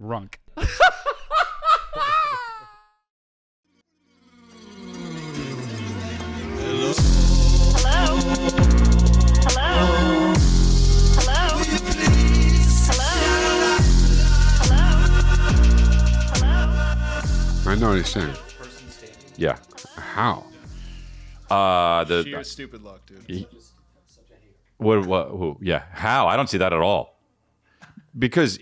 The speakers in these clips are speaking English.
Runk. Hello? I know what he's saying. Yeah. How? Sheer stupid luck, dude. What? Who? Yeah. How? I don't see that at all. Because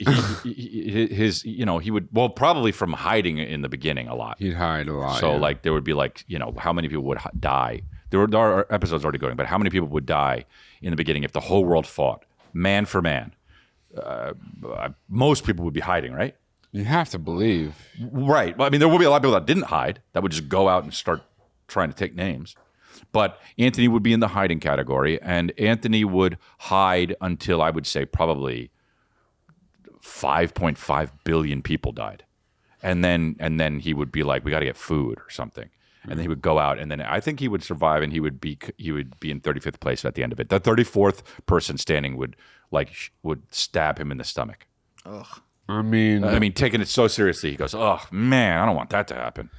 he would probably from hiding in the beginning a lot. He'd hide a lot. So like there would be like how many people would die? There are episodes already going, but how many people would die in the beginning if the whole world fought man for man? Most people would be hiding, right? You have to believe. Right. Well, I mean, there will be a lot of people that didn't hide, that would just go out and start trying to take names. But Anthony would be in the hiding category, and Anthony would hide until I would say probably 5.5 billion people died. And then he would be like, we got to get food or something. And then he would go out, and then I think he would survive, and he would be in 35th place at the end of it. The 34th person standing would stab him in the stomach. Ugh. I mean, taking it so seriously, he goes, "Oh man, I don't want that to happen."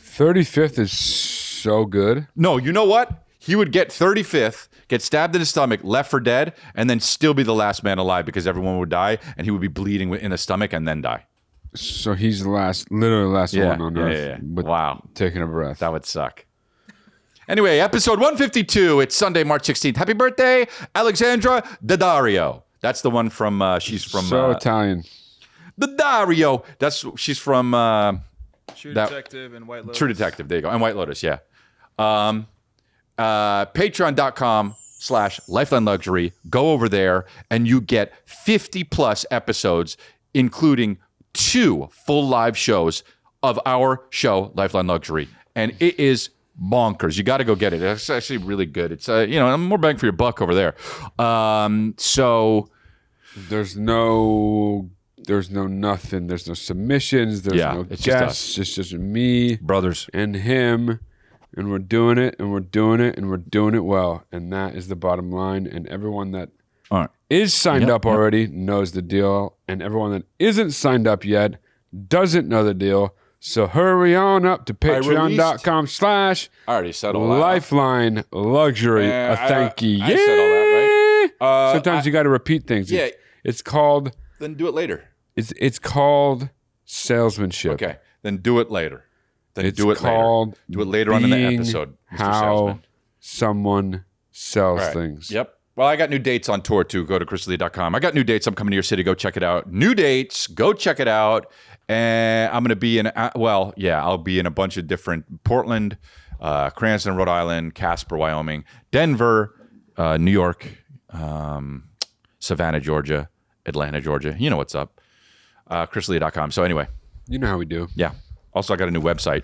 35th is so good. No, you know what? He would get 35th, get stabbed in the stomach, left for dead, and then still be the last man alive because everyone would die, and he would be bleeding in the stomach and then die. So he's the last one on Earth. Yeah. Wow. Taking a breath. That would suck. Anyway, episode 152. It's Sunday, March 16th. Happy birthday, Alexandra Daddario. That's the one from, she's from... So Italian. Daddario. She's from... True Detective and White Lotus. True Detective, there you go. And White Lotus, yeah. Patreon.com/Lifeline Luxury. Go over there and you get 50 plus episodes, including 2 full live shows of our show, Lifeline Luxury. And it is bonkers. You got to go get it. It's actually really good. It's, more bang for your buck over there. So there's no nothing. There's no submissions. There's no guests. It's just me, brothers, and him. And we're doing it, and we're doing it, and we're doing it well. And that is the bottom line. And everyone that is signed up already knows the deal. And everyone that isn't signed up yet doesn't know the deal. So hurry on up to patreon.com/ I already said all that. Lifeline Luxury. Thank you. I said all that, right? Sometimes you got to repeat things. Yeah. It's called... Then do it later. It's called salesmanship. Okay. Then do it later. Then it's do it called later. Do it later on in the episode, Mr. How Salesman. Someone sells things. Yep. Well, I got new dates on tour, too. Go to chrislee.com. I got new dates. I'm coming to your city. Go check it out. New dates. Go check it out. And I'm going to be in, I'll be in a bunch of different, Portland, Cranston, Rhode Island, Casper, Wyoming, Denver, New York, Savannah, Georgia, Atlanta, Georgia. You know what's up. chrislee.com. So anyway. You know how we do. Yeah. Also, I got a new website.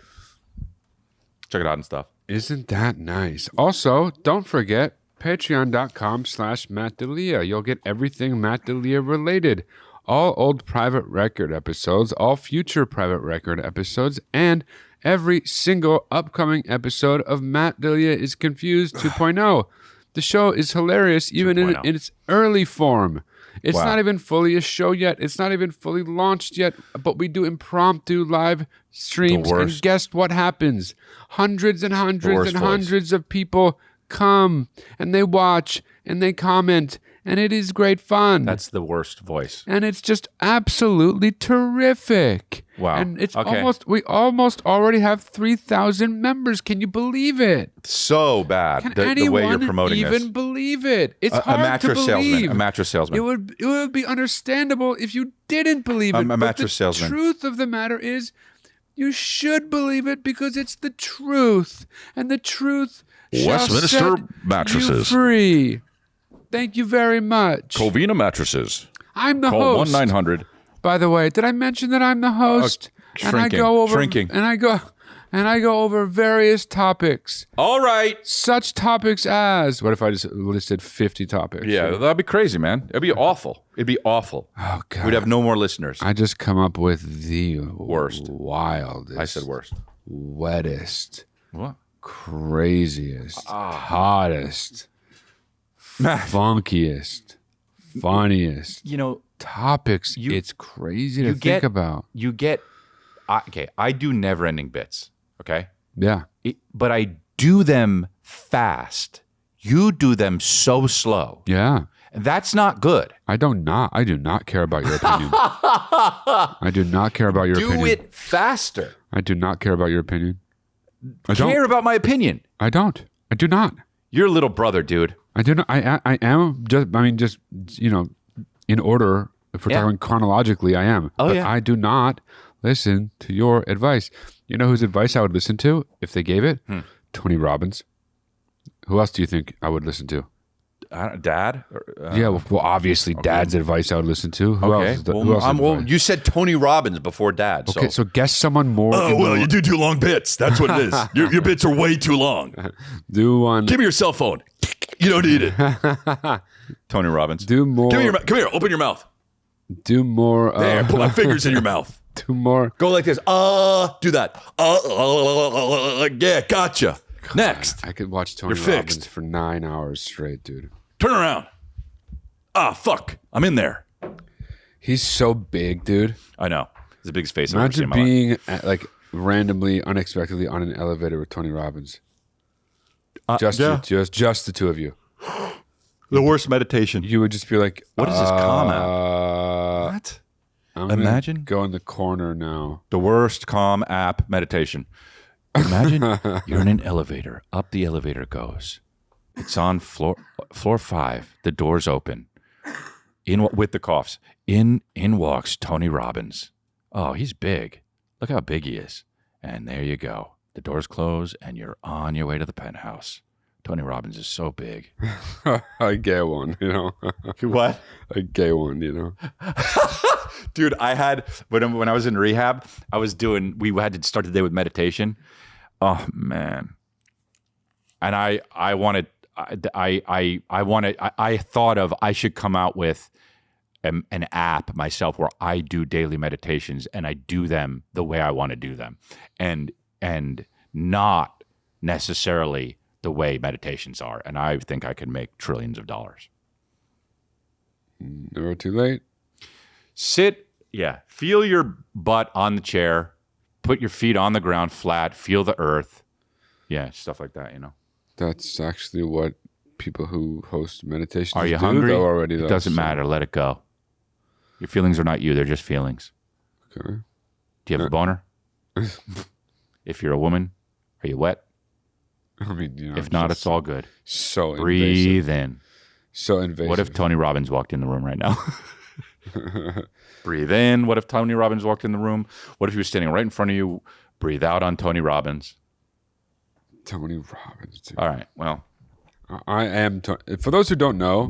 Check it out and stuff. Isn't that nice? Also, don't forget, patreon.com/Matt D'Elia. You'll get everything Matt D'Elia related. All old private record episodes, all future private record episodes, and every single upcoming episode of Matt D'Elia is Confused 2.0. The show is hilarious even in its early form. It's not even fully a show yet. It's not even fully launched yet, but we do impromptu live streams. And guess what happens? Hundreds and hundreds and hundreds of people come and they watch and they comment, and it is great fun. That's the worst voice. And it's just absolutely terrific. Wow. And it's we almost already have 3,000 members. Can you believe it? So bad. The way you're promoting even this. Believe it? It's hard to believe. A mattress salesman. It would be understandable if you didn't believe it. A mattress salesman. The truth of the matter is, you should believe it because it's the truth, and the truth shall set you free. Thank you very much. Covina Mattresses. I'm the Call host. 1-900. By the way, did I mention that I'm the host? Shrinking. And I go over various topics. All right. Such topics as, what if I just listed 50 topics? Yeah, that'd be crazy, man. It'd be awful. It'd be awful. Oh, God. We'd have no more listeners. I just come up with the worst. Wildest. I said worst. Wettest. What? Craziest. Hottest. Funkiest. Funniest. topics. It's crazy to think about. I do never-ending bits, okay? Yeah. But I do them fast. You do them so slow. Yeah. That's not good. I do not care about your opinion. I do not care about your opinion. Do it faster. I do not care about your opinion. I Care about my opinion. I don't. I do not. You're a little brother, dude. I do not. I am just in order. If we're talking chronologically, I am. Oh, but yeah. I do not listen to your advice. You know whose advice I would listen to if they gave it? Tony Robbins. Who else do you think I would listen to? Dad? Yeah, well, obviously, Dad's advice I would listen to. Who else? Who else you said Tony Robbins before Dad. Okay, so guess someone more. Oh, well, you do too long bits. That's what it is. Your bits are way too long. Do one. Give me your cell phone. You don't need it. Tony Robbins. Do more. Come here. Open your mouth. Do more. There, put my fingers in your mouth. Do more. Go like this. Do that. Yeah, gotcha. Next. I could watch Tony You're Robbins fixed. for 9 hours straight, dude. Turn around. Fuck. I'm in there. He's so big, dude. I know. He's the biggest face I've ever seen in Imagine my life. being like randomly, unexpectedly on an elevator with Tony Robbins. Just the two of you. The worst meditation. You would just be like, What is this calm app? What? I'm gonna Imagine. go in the corner now. The worst calm app meditation. Imagine you're in an elevator. Up the elevator goes. It's on floor 5. The doors open. With the coughs. In walks Tony Robbins. Oh, he's big. Look how big he is. And there you go. The doors close and you're on your way to the penthouse. Tony Robbins is so big. I get one, you know. What? I get one, you know. Dude, I had when I was in rehab, we had to start the day with meditation. Oh man. And I thought of I should come out with an app myself where I do daily meditations and I do them the way I want to do them. And not necessarily the way meditations are. And I think I can make trillions of dollars. Never too late. Feel your butt on the chair, put your feet on the ground flat, feel the earth. Yeah, stuff like that, you know. That's actually what people who host meditations Are you do hungry? though already. It doesn't matter. Let it go. Your feelings are not you. They're just feelings. Okay. Do you have a boner? If you're a woman, are you wet? I mean, you know, If not, it's all good. so Breathe invasive. in. So invasive. What if Tony Robbins walked in the room right now? Breathe in. What if Tony Robbins walked in the room? What if he was standing right in front of you? Breathe out on Tony Robbins. Tony Robbins, dude. All right. Well, I am. For those who don't know,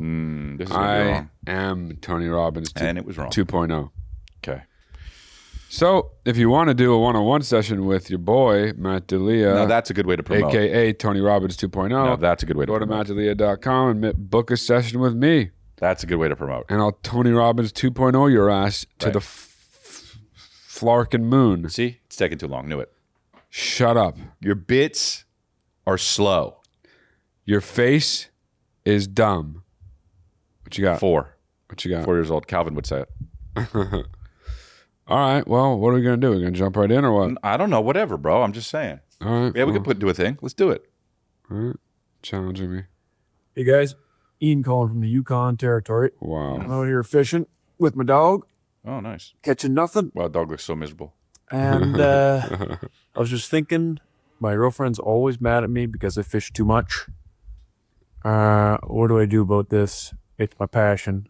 this is gonna be wrong. am Tony Robbins. And it was wrong. 2.0. Okay. So, if you want to do a one-on-one session with your boy Matt D'Elia, No, that's a good way to promote. aka Tony Robbins 2.0, No, that's a good way to go to promote. mattdelia.com and book a session with me, That's a good way to promote. and I'll Tony Robbins 2.0 your ass to Right. the flarkin' moon. See? It's taking too long. Knew it. Shut up. Your bits are slow. Your face is dumb. What you got? 4 What you got? years old. Calvin would say it. All right. Well, what are we gonna do? We're gonna jump right in, or what? I don't know. Whatever, bro. I'm just saying. All right. Yeah, we well, could do a thing. Let's do it. All right. Challenging me. Hey guys, Ian calling from the Yukon Territory. Wow. I'm out here fishing with my dog, Oh, nice. catching nothing. Wow, dog looks so miserable. And I was just thinking, my girlfriend's always mad at me because I fish too much. What do I do about this? It's my passion.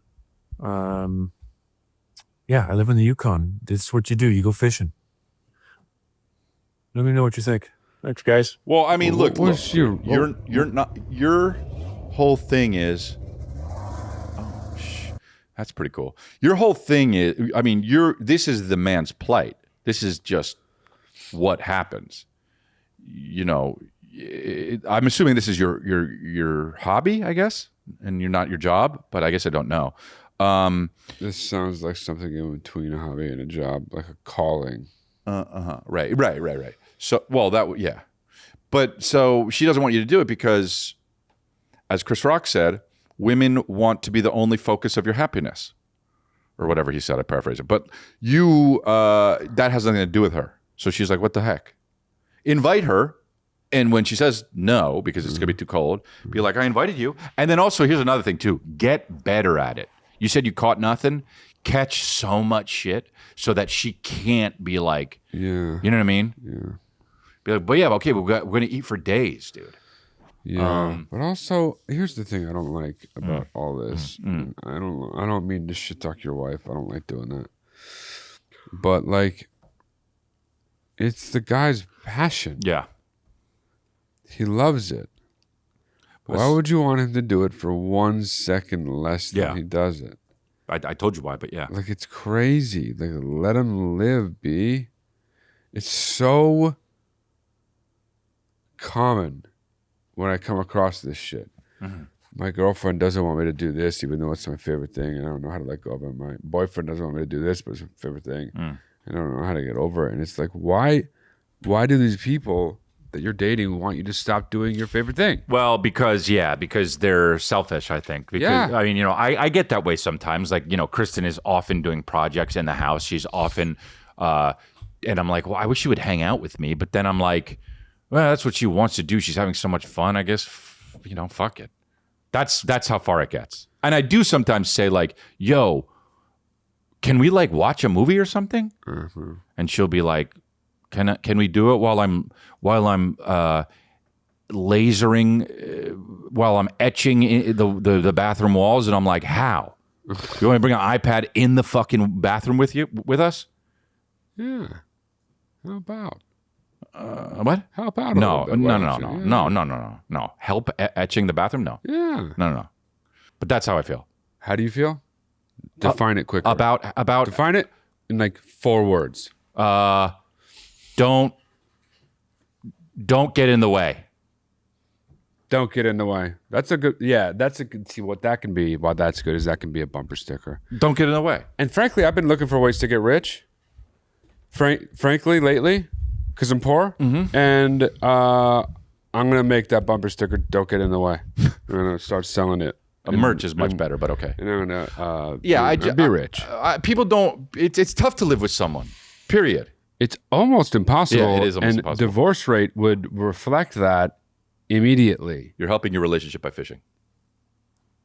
Yeah, I live in the Yukon. This is what you do. You go fishing. Let me know what you think. Thanks, guys. Well, I mean, look, What's you're not. Your whole thing is. Oh, that's pretty cool. Your whole thing is. I mean, this is the man's plight. This is just what happens. You know, I'm assuming this is your hobby, I guess, and you're not your job. But I guess I don't know. This sounds like something in between a hobby and a job, like a calling. Right. So, well, yeah. But so she doesn't want you to do it because, as Chris Rock said, women want to be the only focus of your happiness. or whatever he said. I paraphrase it. But you, that has nothing to do with her. So she's like, what the heck? Invite her. And when she says no, because it's going to be too cold, be like, I invited you. And then also, here's another thing too. Get better at it. You said you caught nothing. Catch so much shit so that she can't be like, you know what I mean? Yeah. Be like, but yeah, okay, we're going to eat for days, dude. Yeah. But also, here's the thing I don't like about all this. I don't mean to shit talk your wife. I don't like doing that. But like, it's the guy's passion. Yeah. He loves it. Why would you want him to do it for 1 second less than he does it? I told you why, but yeah. Like, it's crazy. Like, let him live, B. It's so common when I come across this shit. My girlfriend doesn't want me to do this, even though it's my favorite thing, and I don't know how to let go of it. My boyfriend doesn't want me to do this, but it's my favorite thing. And I don't know how to get over it. And it's like, why do these people that you're dating want you to stop doing your favorite thing? Well, because they're selfish, I think. Because, I mean, I get that way sometimes. Like, Kristen is often doing projects in the house. She's often, and I'm like, well, I wish she would hang out with me. But then I'm like, well, that's what she wants to do. She's having so much fun. I guess, fuck it. That's how far it gets. And I do sometimes say like, yo, can we like watch a movie or something? And she'll be like, Can we do it while I'm lasering, while I'm etching the bathroom walls? And I'm like, how? You want to bring an iPad in the fucking bathroom with us? Yeah. How about? What? How about? No. Help etching the bathroom? No. Yeah. No. But that's how I feel. How do you feel? Define it quickly. About define it in like 4 words. Don't get in the way. Don't get in the way. That's a good. Yeah, that's a good. See what that can be. Why that's good is that can be a bumper sticker. Don't get in the way. And frankly, I've been looking for ways to get rich. Frankly, lately, because I'm poor, and I'm gonna make that bumper sticker. Don't get in the way. I'm gonna start selling it. Merch is much better, but okay. And I'm gonna be rich. People don't. It's tough to live with someone. Period. It's almost impossible. Yeah, it is almost and impossible. Divorce rate would reflect that immediately. You're helping your relationship by fishing.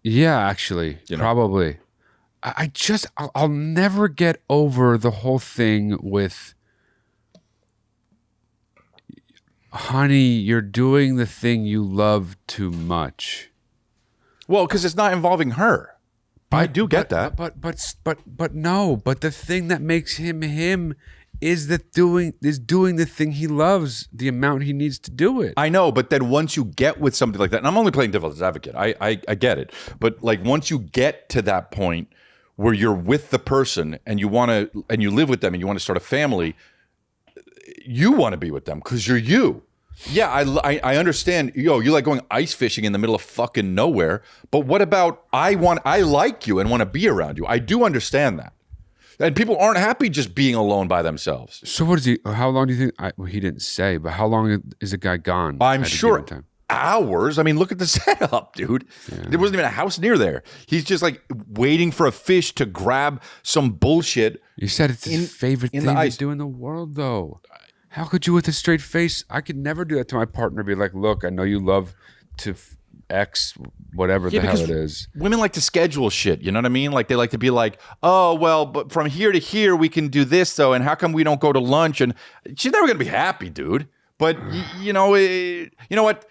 Yeah, actually, probably. I'll never get over the whole thing with, honey, you're doing the thing you love too much. Well, because it's not involving her. I do get that. But no. But the thing that makes him him is doing the thing he loves the amount he needs to do it. I know, but then once you get with something like that, and I'm only playing devil's advocate. I get it, but like once you get to that point where you're with the person and you live with them and you want to start a family, you want to be with them because you're you. Yeah, I understand. You like going ice fishing in the middle of fucking nowhere, but what about I like you and want to be around you? I do understand that. And people aren't happy just being alone by themselves. So what is he? How long do you think? He didn't say, but how long is the guy gone? I'm sure hours. I mean, look at the setup, dude. Yeah. There wasn't even a house near there. He's just like waiting for a fish to grab some bullshit. You said it's his favorite thing to do in the world, though. How could you, with a straight face? I could never do that to my partner. Be like, look, I know you love to X, whatever the hell it is. Women like to schedule shit. You know what I mean? Like they like to be like, oh, well, but from here to here, we can do this though. And how come we don't go to lunch? And she's never going to be happy, dude. But you know what?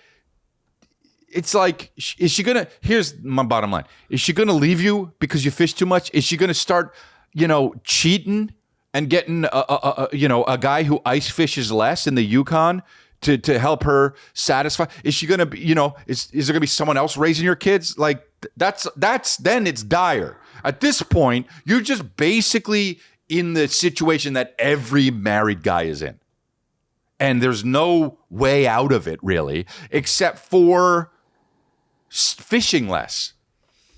It's like, is she going to, here's my bottom line. Is she going to leave you because you fish too much? Is she going to start, cheating and getting a guy who ice fishes less in the Yukon to help her satisfy? Is she gonna be, is there gonna be someone else raising your kids? Like that's then it's dire. At this point, you're just basically in the situation that every married guy is in. And there's no way out of it really, except for fishing less.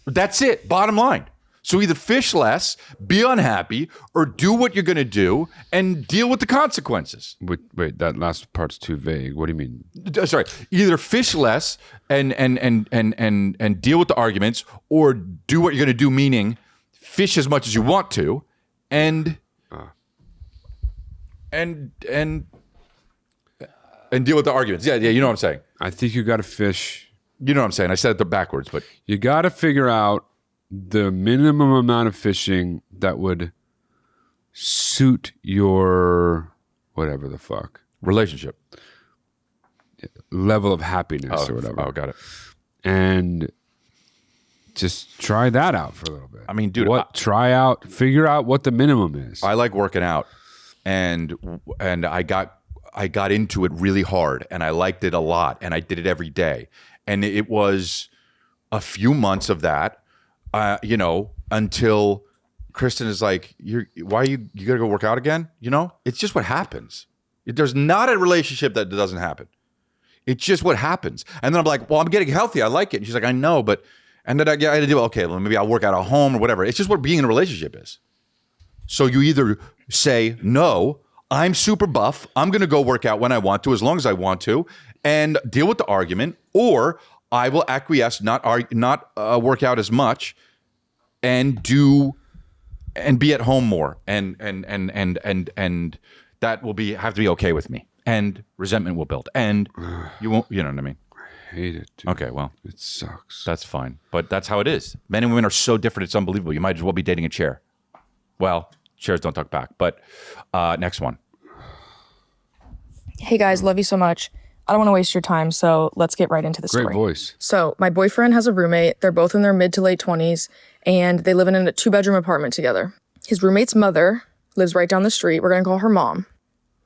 That's it, bottom line. So either fish less, be unhappy, or do what you're going to do and deal with the consequences. Wait, that last part's too vague. What do you mean? Sorry, either fish less and deal with the arguments, or do what you're going to do, meaning fish as much as you want to, and deal with the arguments. Yeah, you know what I'm saying. I think you got to fish. You know what I'm saying. I said it backwards, but You got to figure out the minimum amount of fishing that would suit your whatever the fuck relationship level of happiness or whatever. Oh, got it. And just try that out for a little bit. I mean, dude, figure out what the minimum is. I like working out, and I got into it really hard, and I liked it a lot, and I did it every day, and it was a few months of that, until Kristen is like, you gotta go work out again? It's just what happens. There's not a relationship that doesn't happen. It's just what happens. And then I'm like, well, I'm getting healthy. I like it. And she's like, I know, but, and then I had to do, okay, well, maybe I'll work out at home or whatever. It's just what being in a relationship is. So you either say, no, I'm super buff. I'm going to go work out when I want to, as long as I want to, and deal with the argument, or I will acquiesce, not work out as much, and be at home more, and that will have to be okay with me, and resentment will build, and you won't. You know what I mean? I hate it, dude. Okay, well, it sucks. That's fine, but that's how it is. Men and women are so different; it's unbelievable. You might as well be dating a chair. Well, chairs don't talk back. But next one. Hey guys, love you so much. I don't want to waste your time, so let's get right into the story. Great voice. So my boyfriend has a roommate. They're both in their mid to late 20s, and they live in a 2-bedroom apartment together. His roommate's mother lives right down the street. We're going to call her Mom.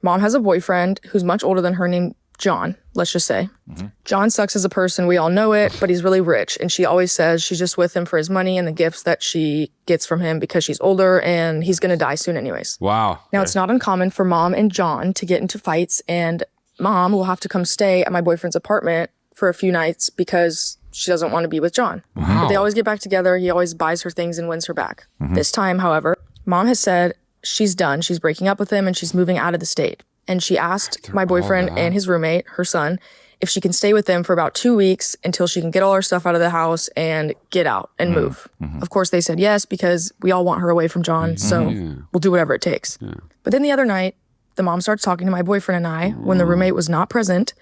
Mom has a boyfriend who's much older than her, named John, let's just say. Mm-hmm. John sucks as a person. We all know it, but he's really rich. And she always says she's just with him for his money and the gifts that she gets from him because she's older and he's going to die soon anyways. Wow. Now, It's not uncommon for Mom and John to get into fights, and Mom will have to come stay at my boyfriend's apartment for a few nights because she doesn't want to be with John. Wow. But they always get back together. He always buys her things and wins her back. Mm-hmm. This time, however, Mom has said she's done. She's breaking up with him and she's moving out of the state. And she asked my boyfriend and his roommate, her son, if she can stay with them for about 2 weeks until she can get all her stuff out of the house and get out and move. Mm-hmm. Of course, they said yes because we all want her away from John, so we'll do whatever it takes. Yeah. But then the other night, the mom starts talking to my boyfriend and I, when the roommate was not present,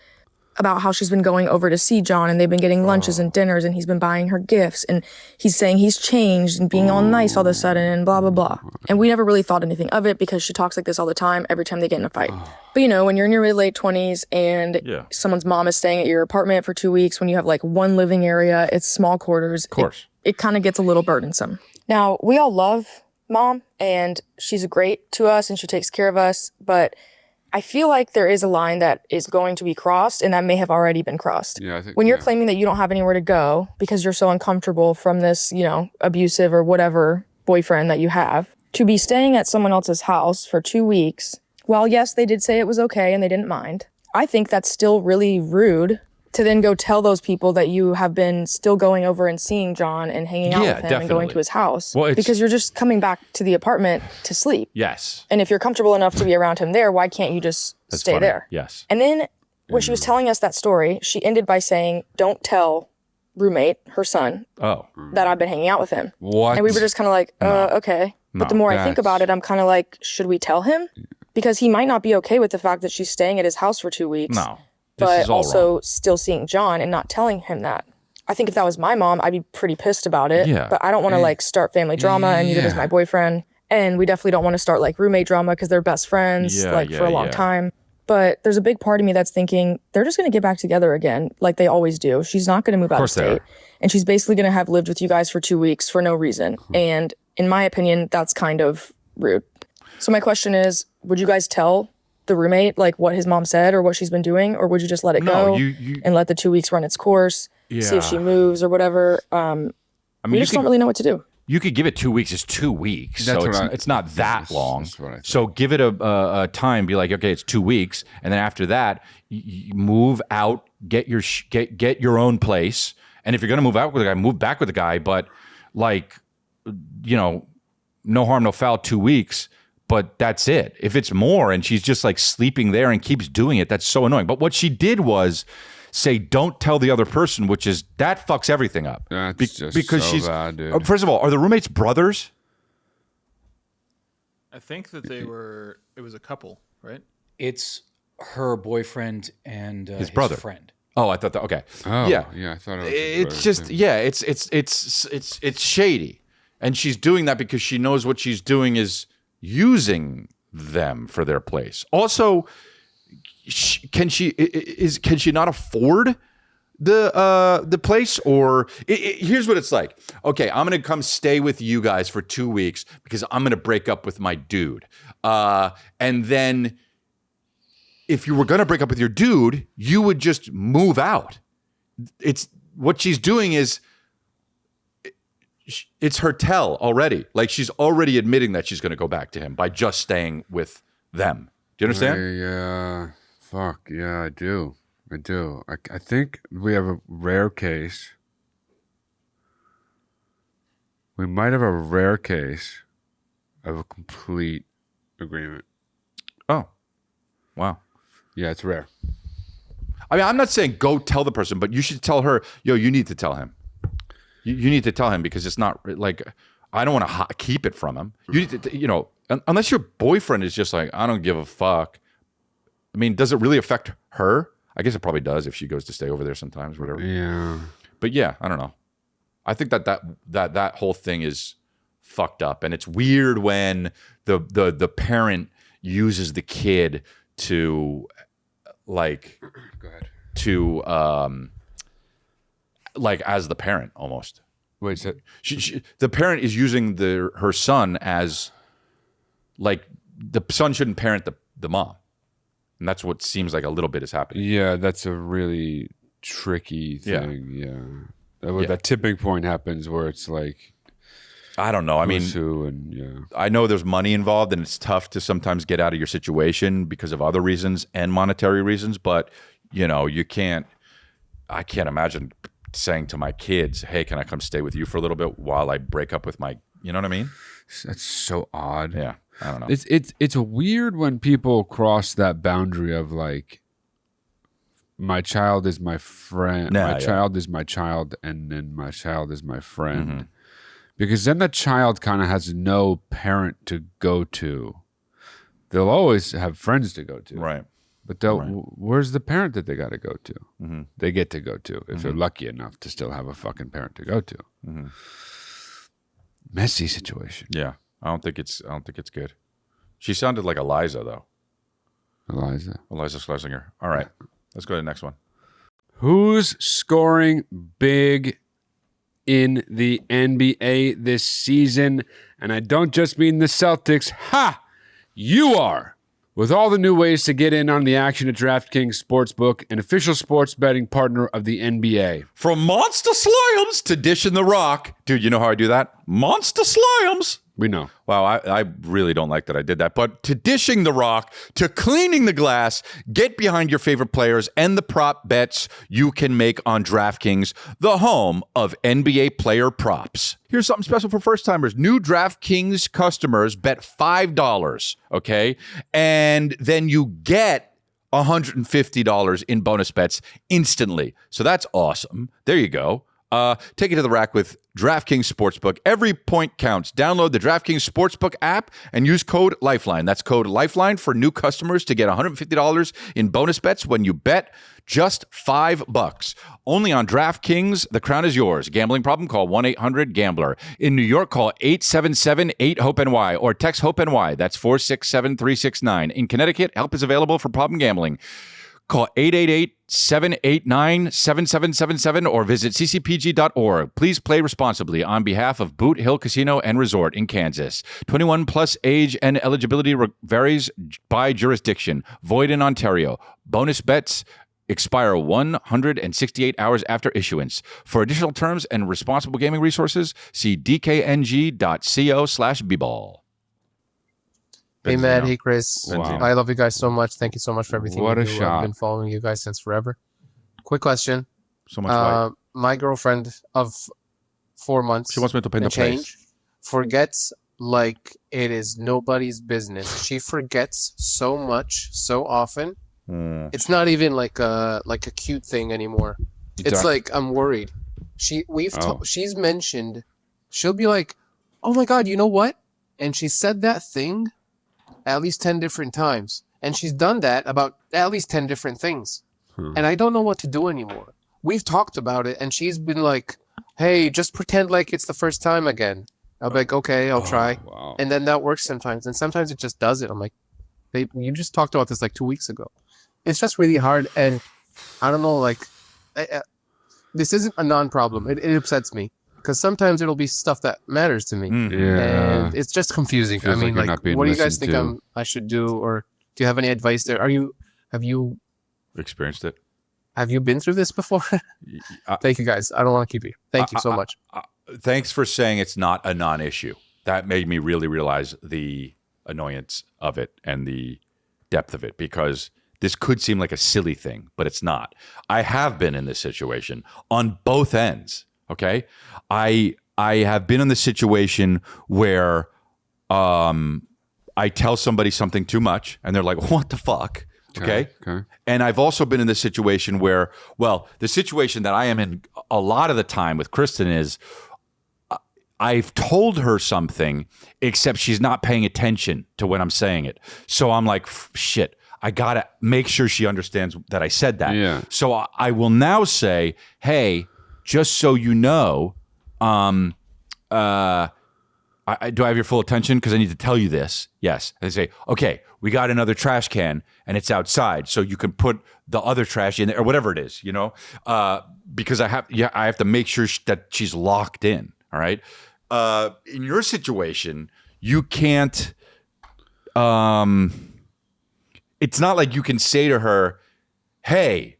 about how she's been going over to see John and they've been getting lunches and dinners and he's been buying her gifts and he's saying he's changed and being all nice all of a sudden and blah, blah, blah. And we never really thought anything of it because she talks like this all the time every time they get in a fight. But when you're in your mid-late 20s and someone's mom is staying at your apartment for 2 weeks, when you have like one living area, it's small quarters. Of course. It kind of gets a little burdensome. Now, we all love Mom and she's great to us and she takes care of us, but I feel like there is a line that is going to be crossed and that may have already been crossed. Yeah, I think, when you're claiming that you don't have anywhere to go because you're so uncomfortable from this, abusive or whatever boyfriend that you have, to be staying at someone else's house for 2 weeks, while yes, they did say it was okay and they didn't mind, I think that's still really rude to then go tell those people that you have been still going over and seeing John and hanging out with him and going to his house. Well, because you're just coming back to the apartment to sleep. Yes. And if you're comfortable enough to be around him there, why can't you just stay there? Yes. And then when she was telling us that story, she ended by saying, don't tell roommate, her son, that I've been hanging out with him. What? And we were just kind of like, okay. But the more I think about it, I'm kind of like, should we tell him? Because he might not be okay with the fact that she's staying at his house for 2 weeks. No. But also still seeing John and not telling him that. I think if that was my mom, I'd be pretty pissed about it. Yeah. But I don't want to start family drama, and neither does my boyfriend. And we definitely don't want to start roommate drama because they're best friends for a long time. But there's a big part of me that's thinking they're just going to get back together again like they always do. She's not going to move out of state. And she's basically going to have lived with you guys for 2 weeks for no reason. And in my opinion, that's kind of rude. So my question is, would you guys tell the roommate what his mom said or what she's been doing, or would you just let it go and let the 2 weeks run its course, see if she moves or whatever? We just don't really know what to do. You could give it 2 weeks. It's 2 weeks, so it's not that long. So give it a time. Be like, okay, it's 2 weeks, and then after that, you move out, get your own place. And if you're gonna move out with a guy, move back with a guy. But no harm, no foul. 2 weeks. But that's it. If it's more and she's just sleeping there and keeps doing it, that's so annoying. But what she did was say, don't tell the other person, which is, that fucks everything up. That's just because so she's, bad, dude. First of all, are the roommates brothers? I think that it was a couple, right? It's her boyfriend and his brother. Friend. Oh, I thought that. Okay. Oh, yeah. I thought it was. It's just it's shady, and she's doing that because she knows what she's doing is using them for their place. Also, can she not afford the place? Or here's what it's like. Okay, I'm gonna come stay with you guys for 2 weeks because I'm gonna break up with my dude, and then. If you were going to break up with your dude, you would just move out. It's what she's doing is it's her tell already. Like she's already admitting that she's going to go back to him by just staying with them. Do you understand? Yeah. Fuck. Yeah, I do. I think we have a rare case. We might have a rare case of a complete agreement. Oh, wow. Yeah, it's rare. I mean, I'm not saying go tell the person, but you should tell her, yo, you need to tell him. You need to tell him because it's not like, I don't want to keep it from him. You need to, unless your boyfriend is just like, I don't give a fuck. I mean, does it really affect her? I guess it probably does if she goes to stay over there sometimes, whatever. Yeah. But yeah, I don't know. I think that whole thing is fucked up. And it's weird when the parent uses the kid to like go ahead to like as the parent almost. Wait, so the parent is using her son as like the son shouldn't parent the mom, and that's what seems like a little bit is happening. Yeah, that's a really tricky thing. Yeah. That tipping point happens where it's like I don't know. I mean, I know there's money involved, and it's tough to sometimes get out of your situation because of other reasons and monetary reasons. But I can't imagine saying to my kids, "Hey, can I come stay with you for a little bit while I break up with my?" You know what I mean? That's so odd. Yeah, I don't know. It's weird when people cross that boundary of like, my child is my friend. My child is my child, and then my child is my friend. Mm-hmm. Because then the child kind of has no parent to go to. They'll always have friends to go to. Right. But where's the parent that they got to go to? Mm-hmm. They get to go to if they're lucky enough to still have a fucking parent to go to. Mm-hmm. Messy situation. Yeah. I don't think it's good. She sounded like Eliza, though. Eliza Schlesinger. All right. Let's go to the next one. Who's scoring big in the NBA this season? And I don't just mean the Celtics. Ha! You are! With all the new ways to get in on the action at DraftKings Sportsbook, an official sports betting partner of the NBA. From Monster Slimes to Dishing the Rock. Dude, you know how I do that? Monster Slimes. We know. Wow, I really don't like that I did that. But to Dishing the Rock, to cleaning the glass, get behind your favorite players and the prop bets you can make on DraftKings, the home of NBA player props. Here's something special for first-timers. New DraftKings customers bet $5, okay? And then you get $150 in bonus bets instantly. So that's awesome. There you go. Take it to the rack with DraftKings Sportsbook. Every point counts. Download the DraftKings Sportsbook app and use code Lifeline. That's code Lifeline for new customers to get $150 in bonus bets when you bet just $5. Only on DraftKings. The crown is yours. Gambling problem? Call 1-800-GAMBLER. In New York, call 877-8-HOPE-NY or text HOPE-NY. That's 467-369. In Connecticut, help is available for problem gambling. Call 888-789-7777 or visit ccpg.org. Please play responsibly on behalf of Boot Hill Casino and Resort in Kansas. 21 plus age and eligibility varies by jurisdiction. Void in Ontario. Bonus bets expire 168 hours after issuance. For additional terms and responsible gaming resources, see dkng.co/bball. Hey, Matt. Hey, Chris. Wow. I love you guys so much. Thank you so much for everything. What you a do. shot. I've been following you guys since forever. Quick question. So much white. My girlfriend of 4 months She wants me to paint the change forgets like it is nobody's business. She forgets so much, so often. It's not even like a cute thing anymore. It's like I'm worried. She's mentioned. She'll be like, "Oh my God, you know what?" And she said that thing at least 10 different times. And she's done that about at least 10 different things. And I don't know what to do anymore. We've talked about it, and she's been like, hey, just pretend like it's the first time again. I'll be like, okay, I'll try. Wow. And then that works sometimes. And sometimes it just doesn't. I'm like, babe, you just talked about this like 2 weeks ago. It's just really hard. And I don't know, like, this isn't a non-problem. It upsets me. Because sometimes it'll be stuff that matters to me. Yeah. And it's just confusing. Feels I mean, like you're like, not being what do you guys listened think to. I should do? Or do you have any advice there? Have you Experienced it. been through this before? Thank you, guys. I don't want to keep you. Thank you so much. Thanks for saying it's not a non-issue. That made me really realize the annoyance of it and the depth of it, because this could seem like a silly thing, but it's not. I have been in this situation on both ends. Okay, I have been in the situation where I tell somebody something too much, and they're like, "What the fuck?" Okay. And I've also been in the situation where, well, the situation that I am in a lot of the time with Kristen is I've told her something, except she's not paying attention to when I'm saying it. So I'm like, shit, I got to make sure she understands that I said that. Yeah. So I will now say, hey, just so you know, do I have your full attention? Because I need to tell you this. Yes. And they say, okay, we got another trash can and it's outside, so you can put the other trash in there, or whatever it is, you know, because I have to make sure that she's locked in. All right. In your situation, you can't. It's not like you can say to her, "Hey,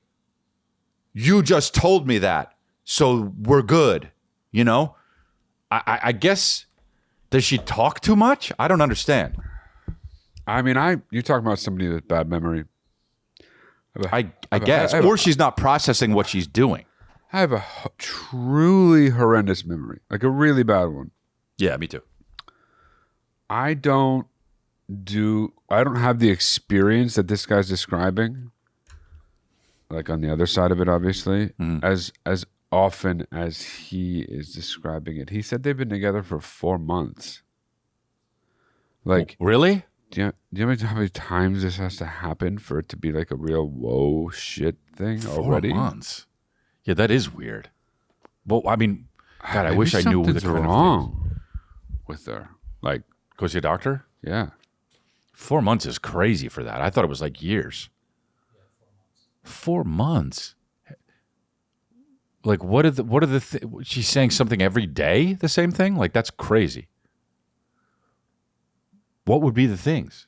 you just told me that, so we're good." You know, I guess. Does she talk too much? I don't understand. I mean, you're talking about somebody with bad memory. I guess. Or she's not processing what she's doing. I have a truly horrendous memory, like a really bad one. Yeah, me too. I don't have the experience that this guy's describing, like on the other side of it, obviously, as often as he is describing it. He said they've been together for 4 months. Like, really? Do you know how many times this has to happen for it to be like a real whoa shit thing already? 4 months. Yeah, that is weird. Well, I mean, God, I Maybe wish I knew the something's kind wrong with her. Like, go see a doctor? yeah. 4 months is crazy for that. I thought it was like years. 4 months. Like, what are the she's saying something every day, the same thing? Like, that's crazy. What would be the things?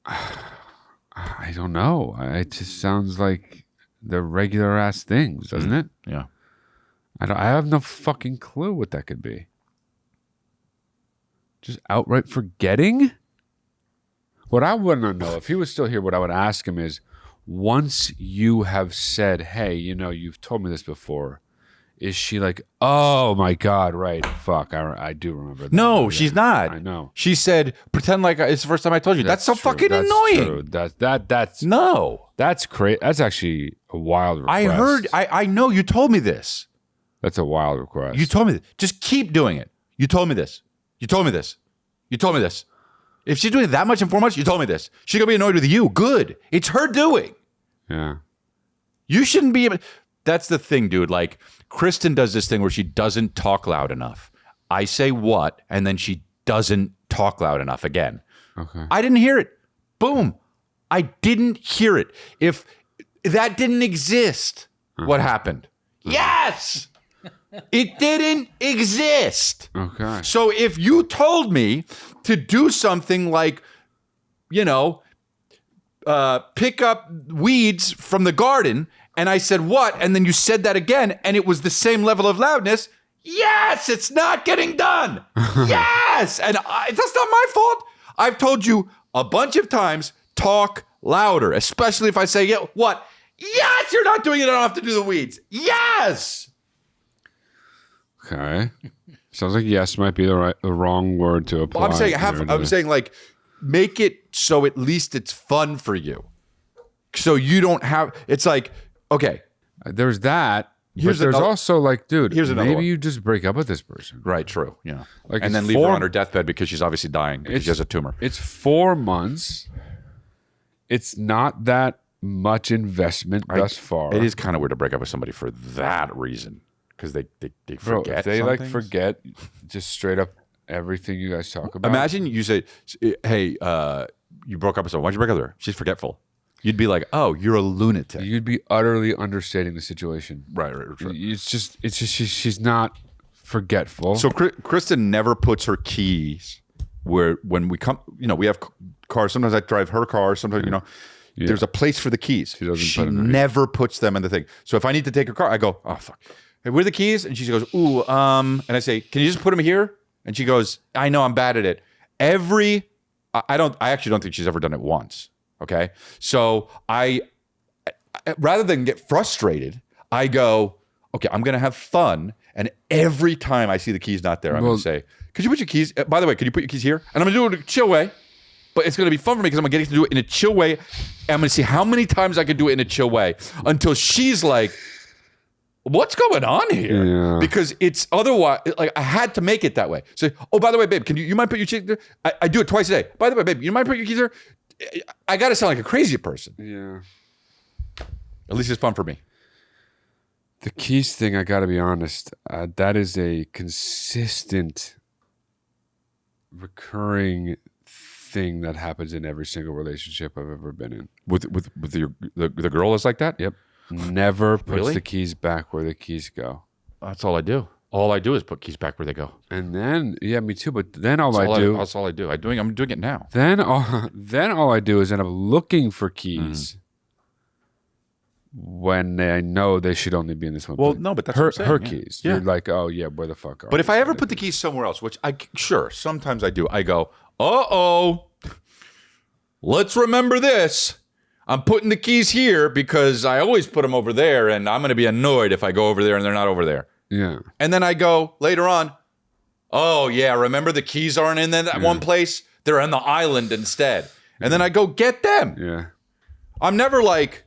I don't know. It just sounds like the regular ass things, doesn't it? Yeah. I have no fucking clue what that could be. Just outright forgetting? What I want to know, if he was still here, what I would ask him is, once you have said, hey, you know, you've told me this before, is she like, oh my God, right, fuck, I do remember that. No, Yeah, she's not. I know. She said, pretend like it's the first time I told you. That's so true. fucking That's annoying. True. That's No. That's crazy. That's actually a wild request. I know you told me this. That's a wild request. You told me this. Just keep doing it. You told me this. You told me this. You told me this. If she's doing that much in 4 months, you told me this. She's going to be annoyed with you. Good. It's her doing. Yeah. You shouldn't be. That's the thing, dude. Like, Kristen does this thing where she doesn't talk loud enough. I say what, and then she doesn't talk loud enough again. Okay. I didn't hear it. Boom. I didn't hear it. If that didn't exist, what happened? Yes! It didn't exist. Okay. So if you told me to do something like, you know, pick up weeds from the garden, and I said what, and then you said that again, and it was the same level of loudness, yes, it's not getting done. Yes! And that's not my fault. I've told you a bunch of times, talk louder, especially if I say, yeah, what? Yes, you're not doing it. I don't have to do the weeds. Yes! Okay. Sounds like yes might be the wrong word to apply. Well, I'm saying like make it so at least it's fun for you. So you don't have it's like, okay. There's that. But there's also like, dude, here's another maybe one. you just break up with this person. Right, true. Yeah. Like, and it's then leave her on her deathbed because she's obviously dying because she has a tumor. It's 4 months. It's not that much investment thus far. It is kind of weird to break up with somebody for that reason because they forget. Bro, if they some like things. forget just straight up everything you guys talk about. Imagine you say, "Hey, you broke up with someone. Why'd you break up with her? She's forgetful." You'd be like, "Oh, you're a lunatic." You'd be utterly understating the situation. Right. It's just she's not forgetful. So Kristen never puts her keys when we come. We have cars. Sometimes I drive her car. Sometimes there's a place for the keys. She never puts them in the thing. So if I need to take her car, I go, "Oh fuck, hey, where are the keys?" And she goes, "Ooh, and I say, "Can you just put them here?" And she goes, "I know, I'm bad at it." I actually don't think she's ever done it once. Okay, so I rather than get frustrated, I go, "Okay, I'm gonna have fun." And every time I see the keys not there, I'm gonna say, "Could you put your keys? By the way, could you put your keys here?" And I'm gonna do it in a chill way. But it's going to be fun for me because I'm going to get to do it in a chill way. And I'm going to see how many times I can do it in a chill way until she's like, what's going on here? Yeah. Because it's otherwise, like I had to make it that way. So, oh, by the way, babe, can you mind put your keys there? I do it twice a day. By the way, babe, you mind put your keys there? I got to sound like a crazy person. Yeah. At least it's fun for me. The keys thing, I got to be honest, that is a consistent, recurring thing that happens in every single relationship I've ever been in. With the girl is like that? Yep. Never puts Really? the keys back where the keys go. That's all I do. All I do is put keys back where they go. And then, yeah, me too. But then That's I do. That's all I do. I'm doing it now. Then all I do is end up looking for keys when I know they should only be in this one. Well, place. no, but that's her, what I'm saying, her yeah. keys. Yeah. You're like, oh yeah, where the fuck are? But if they? I ever put the keys somewhere else, which sometimes I do, I go, let's remember this. I'm putting the keys here because I always put them over there, and I'm going to be annoyed if I go over there and they're not over there. Yeah. And then I go later on, oh yeah, remember the keys aren't in that one place? They're on the island instead. And then I go get them. Yeah. I'm never like,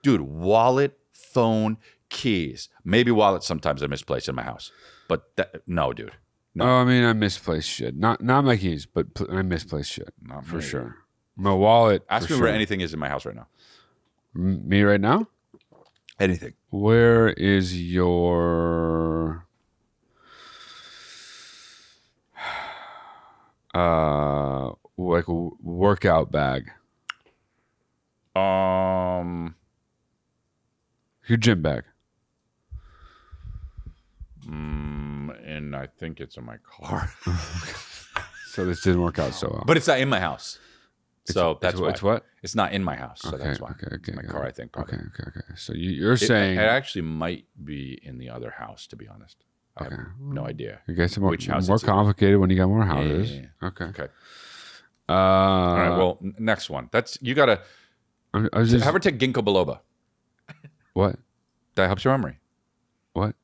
dude, wallet, phone, keys. Maybe wallet sometimes I misplace in my house. But no, dude. No. Oh, I mean, I misplaced shit. Not my keys, but I misplaced shit. Not for me. sure. My wallet. Ask for me sure. where anything is in my house right now. Me right now? Anything. Where is your like a workout bag? Your gym bag. And I think it's in my car. So this didn't work out so well. But it's not in my house. So that's why. It's what? It's not in my house. So Okay, that's why. okay, It's in my got car, it. I think. Probably. Okay. So you're saying It actually might be in the other house, to be honest. I have no idea. it gets more which house more it's in. complicated when you got more Yeah, houses. yeah. Okay. Okay. All right. Well, next one. You got to I was just have her take ginkgo biloba. what? That helps your memory. What?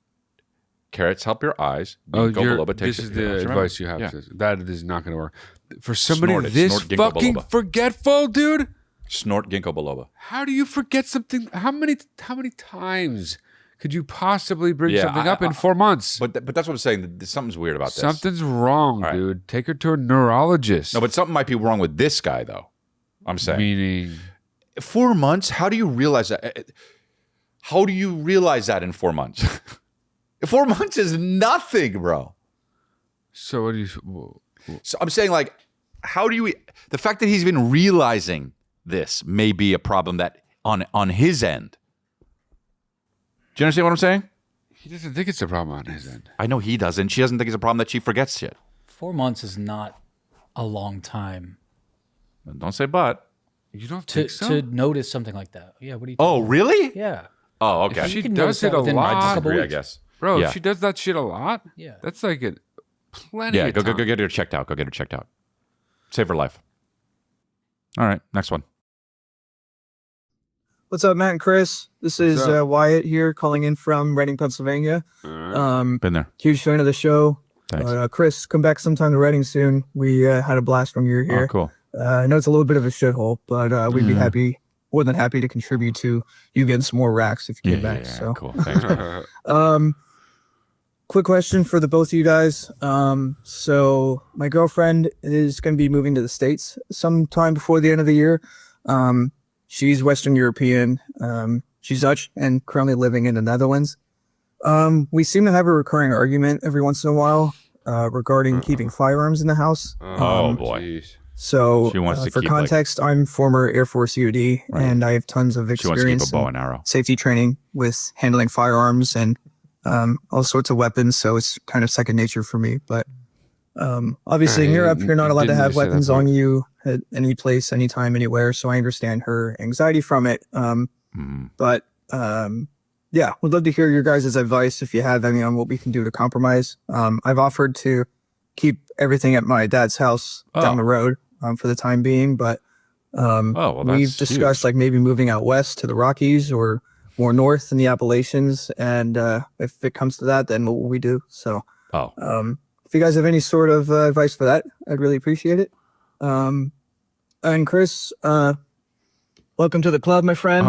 Carrots help your eyes. Oh, Ginkgo biloba takes this is helps the your memory. advice you have. Yeah. That is not going to work. For somebody Snort it. this Snort ginkgo fucking biloba. forgetful, dude. Snort ginkgo biloba. How do you forget something? How many times could you possibly bring Yeah, something up in 4 months? But that's what I'm saying. Something's weird about this. Something's wrong, All right. dude. Take her to a neurologist. No, but something might be wrong with this guy, though. I'm saying. meaning 4 months? How do you realize that? How do you realize that in 4 months? 4 months is nothing, bro. so what do you? So I'm saying, like, how do you? The fact that he's even realizing this may be a problem that on his end. Do you understand what I'm saying? He doesn't think it's a problem on his end. I know he doesn't. She doesn't think it's a problem that she forgets shit. 4 months is not a long time Don't say but. You don't to think so? to notice something like that. Yeah. What do you? Oh, really? Yeah. Oh, okay. She can does notice it that a within lot. a I couple disagree, I weeks. guess. Bro, Yeah. she does that shit a lot. Yeah. That's like plenty Yeah, of go time. get her checked out. Go get her checked out. Save her life. All right, next one. What's up, Matt and Chris? This is up? Wyatt here, calling in from Reading, Pennsylvania. All right. Been there. Huge fan of the show. Thanks. Chris, come back sometime to Reading soon. We had a blast when you were here. Oh, cool. I know it's a little bit of a shithole, but we'd be happy more than happy to contribute to you getting some more racks if you get back. So cool. Thanks, man. quick question for the both of you guys. So my girlfriend is going to be moving to the States sometime before the end of the year. She's Western European. She's Dutch and currently living in the Netherlands. We seem to have a recurring argument every once in a while regarding keeping firearms in the house. Oh boy. Jeez. So She wants to for keep, context, I'm former Air Force UD, and I have tons of She wants to keep experience a bow in and arrow. safety training with handling firearms and all sorts of weapons. So it's kind of second nature for me. But obviously in Europe, you're not allowed to didn't have really say that weapons part. on you at any place, anytime, anywhere. So I understand her anxiety from it. But yeah, would love to hear your guys' advice if you have any on what we can do to compromise. I've offered to keep everything at my dad's house down the road for the time being, but well, that's we've discussed like maybe moving out west to the Rockies or more north in the Appalachians. And if it comes to that, then what will we do? So if you guys have any sort of advice for that, I'd really appreciate it. And Chris, welcome to the club, my friend.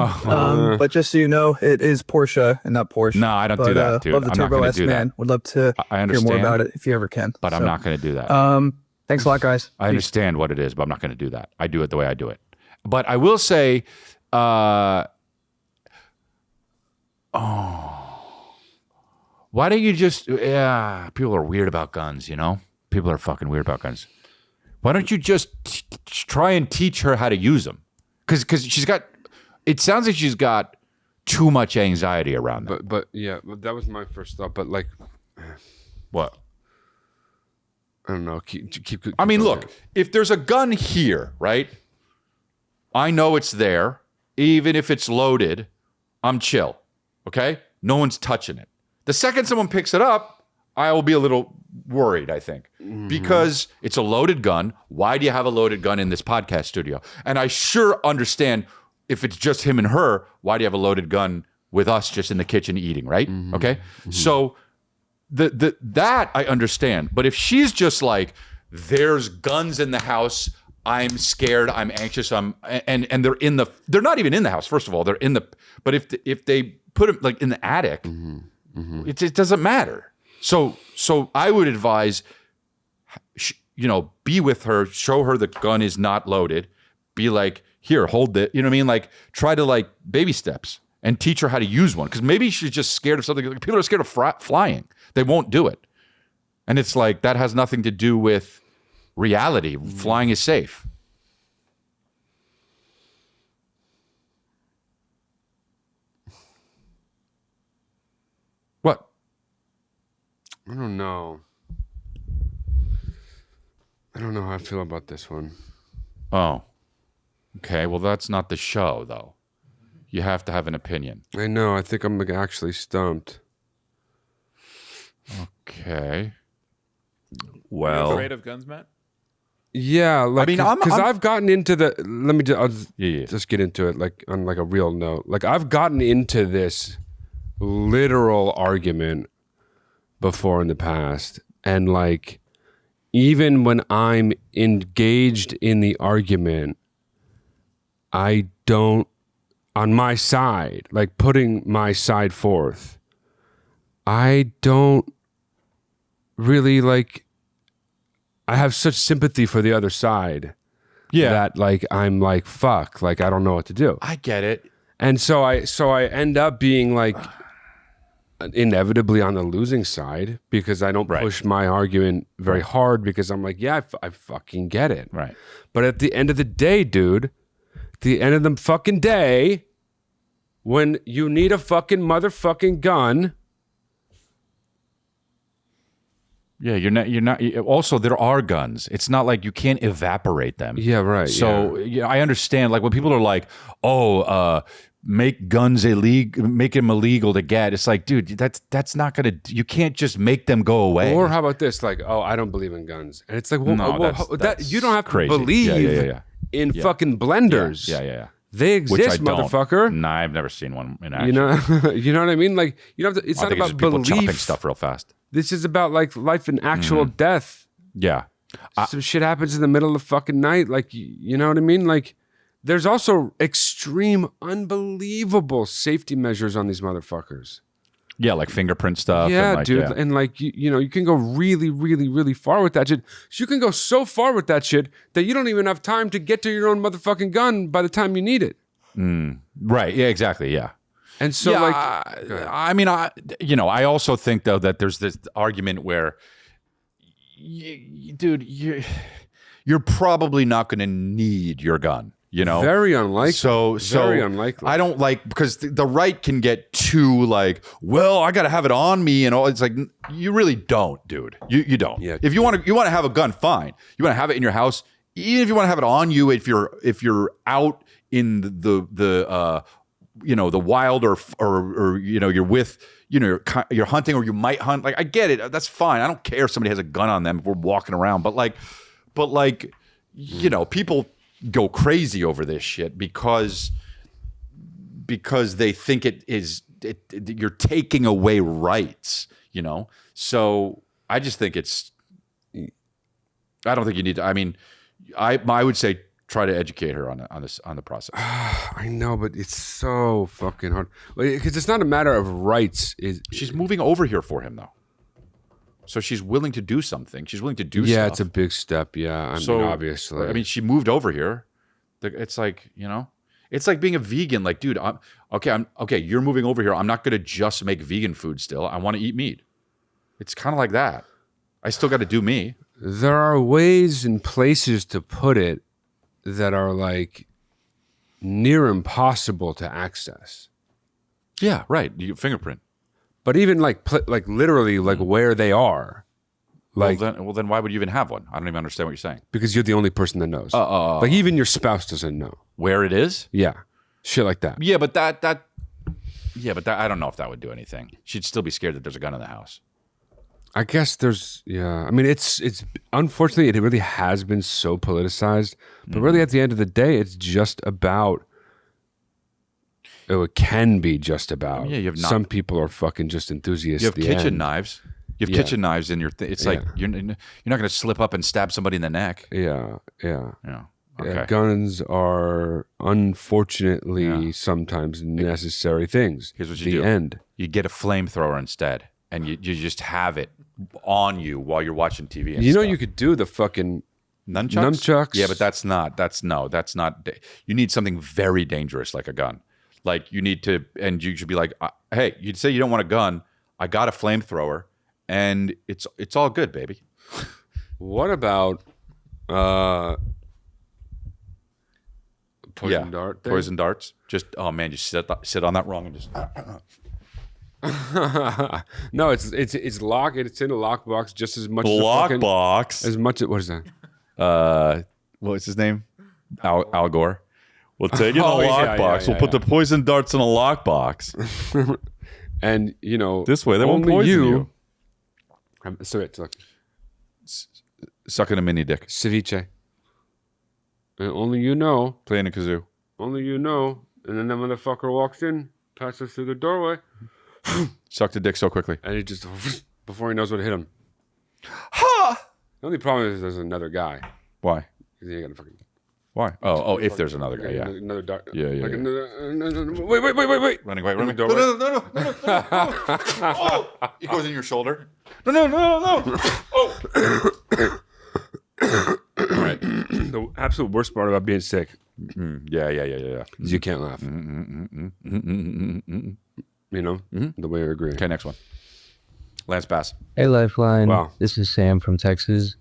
But just so you know, it is Porsche and not Porsche. No, I don't do that, dude. Love the I'm not Turbo gonna S, do that. man. Would love to I hear understand, more about it if you ever can. but I'm not going to do that. Thanks a lot, guys. I understand what it is, but I'm not going to do that. I do it the way I do it. But I will say, why don't you just, people are weird about guns, you know? People are fucking weird about guns. Why don't you just try and teach her how to use them? Because she's got, it sounds like she's got too much anxiety around them. But yeah, that was my first thought. But like, What? I don't know. Keep I mean, going. look, if there's a gun here, right? I know it's there. Even if it's loaded, I'm chill. Okay? No one's touching it. The second someone picks it up, I will be a little worried, I think. Because it's a loaded gun. Why do you have a loaded gun in this podcast studio? And I sure understand if it's just him and her, why do you have a loaded gun with us just in the kitchen eating, right? Okay? So that I understand. But if she's just like, there's guns in the house, I'm scared, I'm anxious, and they're not even in the house, first of all. They're in the, but if they put them like in the attic, it doesn't matter. So I would advise, be with her, show her the gun is not loaded, be like, here, hold it, you know what I mean? Like, try to like baby steps and teach her how to use one. Because maybe she's just scared of something. People are scared of flying. They won't do it. And it's like, that has nothing to do with reality. Flying is safe. What? I don't know. I don't know how I feel about this one. Oh. Okay, well, that's not the show, though. You have to have an opinion. I know. I think I'm actually stumped. Okay. You Well, afraid of guns, Matt? Yeah, like I'm- because I've gotten into the. Let me I'll Yeah. just get into it, like on like a real note. Like I've gotten into this literal argument before in the past, and like even when I'm engaged in the argument, I don't on my side, like putting my side forth. I don't really like. I have such sympathy for the other side that like I'm like fuck, like I don't know what to do. I get it. And so I end up being like inevitably on the losing side because I don't push my argument very hard because I'm like, yeah, I fucking get it. Right. But at the end of the day, dude, at the end of the fucking day, when you need a fucking motherfucking gun. Yeah, you're not. Also, there are guns. It's not like you can't evaporate them. Yeah, right. So yeah, I understand. Like when people are like, "Oh, make guns illegal, make them illegal to get." It's like, dude, that's not gonna. You can't just make them go away. Or how about this? Like, oh, I don't believe in guns, and it's like, well, No, that you don't have crazy. to believe Yeah. in fucking blenders. Yeah. They Which I exist, don't. motherfucker. Nah, I've never seen one in action. You know, you know what I mean? Like, you don't have to. It's I not think it's about just people chopping belief. stuff real fast. This is about like life and actual death. Yeah. Some shit happens in the middle of the fucking night. Like, you know what I mean? Like, there's also extreme, unbelievable safety measures on these motherfuckers. Yeah, like fingerprint stuff. Yeah, and like, dude. yeah. And like, you know, you can go really, really, really far with that shit. You can go so far with that shit that you don't even have time to get to your own motherfucking gun by the time you need it. Right. Yeah, exactly. Yeah. And so Yeah, like, I mean, I also think though that there's this argument where, dude, you're probably not going to need your gun. You know, very unlikely. So very unlikely. I don't like, because the right can get too like, well, I got to have it on me and all. It's like, you really don't, dude. You don't. Yeah. If you want to have a gun, fine. You want to have it in your house, even if you want to have it on you. If you're out in the you know, the wild or you know, you're with, you know, you're hunting or you might hunt. Like, I get it. That's fine. I don't care if somebody has a gun on them if we're walking around. But like, you know, people go crazy over this shit because they think you're taking away rights, you know? So I just think I don't think you need to, I mean, I would say try to educate her on the process. I know, but it's so fucking hard. Because it's not a matter of rights. She's moving over here for him though. So she's willing to do something. She's willing to do stuff. Yeah, it's a big step. Yeah, I mean, obviously. I mean, she moved over here. It's like, you know, it's like being a vegan. Like, dude, I'm okay. You're moving over here. I'm not going to just make vegan food still. I want to eat meat. It's kind of like that. I still got to do me. There are ways and places to put it that are like near impossible to access. Yeah, right. You fingerprint. But even like literally like where they are. Like, well, then why would you even have one? I don't even understand what you're saying. Because you're the only person that knows. Like even your spouse doesn't know where it is. Yeah, shit like that. Yeah, but that I don't know if that would do anything. She'd still be scared that there's a gun in the house. I guess there's, yeah. I mean, it's unfortunately it really has been so politicized. But really, at the end of the day, it's just about. Oh, it can be just about. Yeah, you have some people are fucking just enthusiasts. You have kitchen knives. You have kitchen knives in your. It's like you're not going to slip up and stab somebody in the neck. Yeah. Okay. Yeah, guns are unfortunately sometimes necessary things. Here's what you do. The end. You get a flamethrower instead, and you just have it on you while you're watching TV. And you know, stuff. you could do the fucking nunchucks. Yeah, but that's not. You need something very dangerous like a gun. Like you need to, and you should be like, hey, you'd say you don't want a gun. I got a flamethrower, and it's all good, baby. What about poison dart thing? Poison darts? Just man, you sit on that wrong and just. No, it's locked. It's in a lockbox just as much. Lockbox. As much as what is that? What's his name? Al Gore. We'll take it in a lockbox. We'll put the poison darts in a lockbox. And you know, this way they won't poison you. So it's like sucking a mini dick. Ceviche. And only you know. Playing a kazoo. Only you know. And then the motherfucker walks in, passes through the doorway. Sucked a dick so quickly. And he just, before he knows what hit him. Ha! The only problem is there's another guy. Why? He ain't gonna fucking. Why? Oh, if there's another guy, yeah. Another dark. Yeah. Like wait. Running away. No. Oh! It goes in your shoulder. No. Oh! All right. The absolute worst part about being sick. Yeah. Is you can't laugh. You know, the way I agree. Okay, next one. Lance Bass. Hey, Lifeline. Wow. This is Sam from Texas.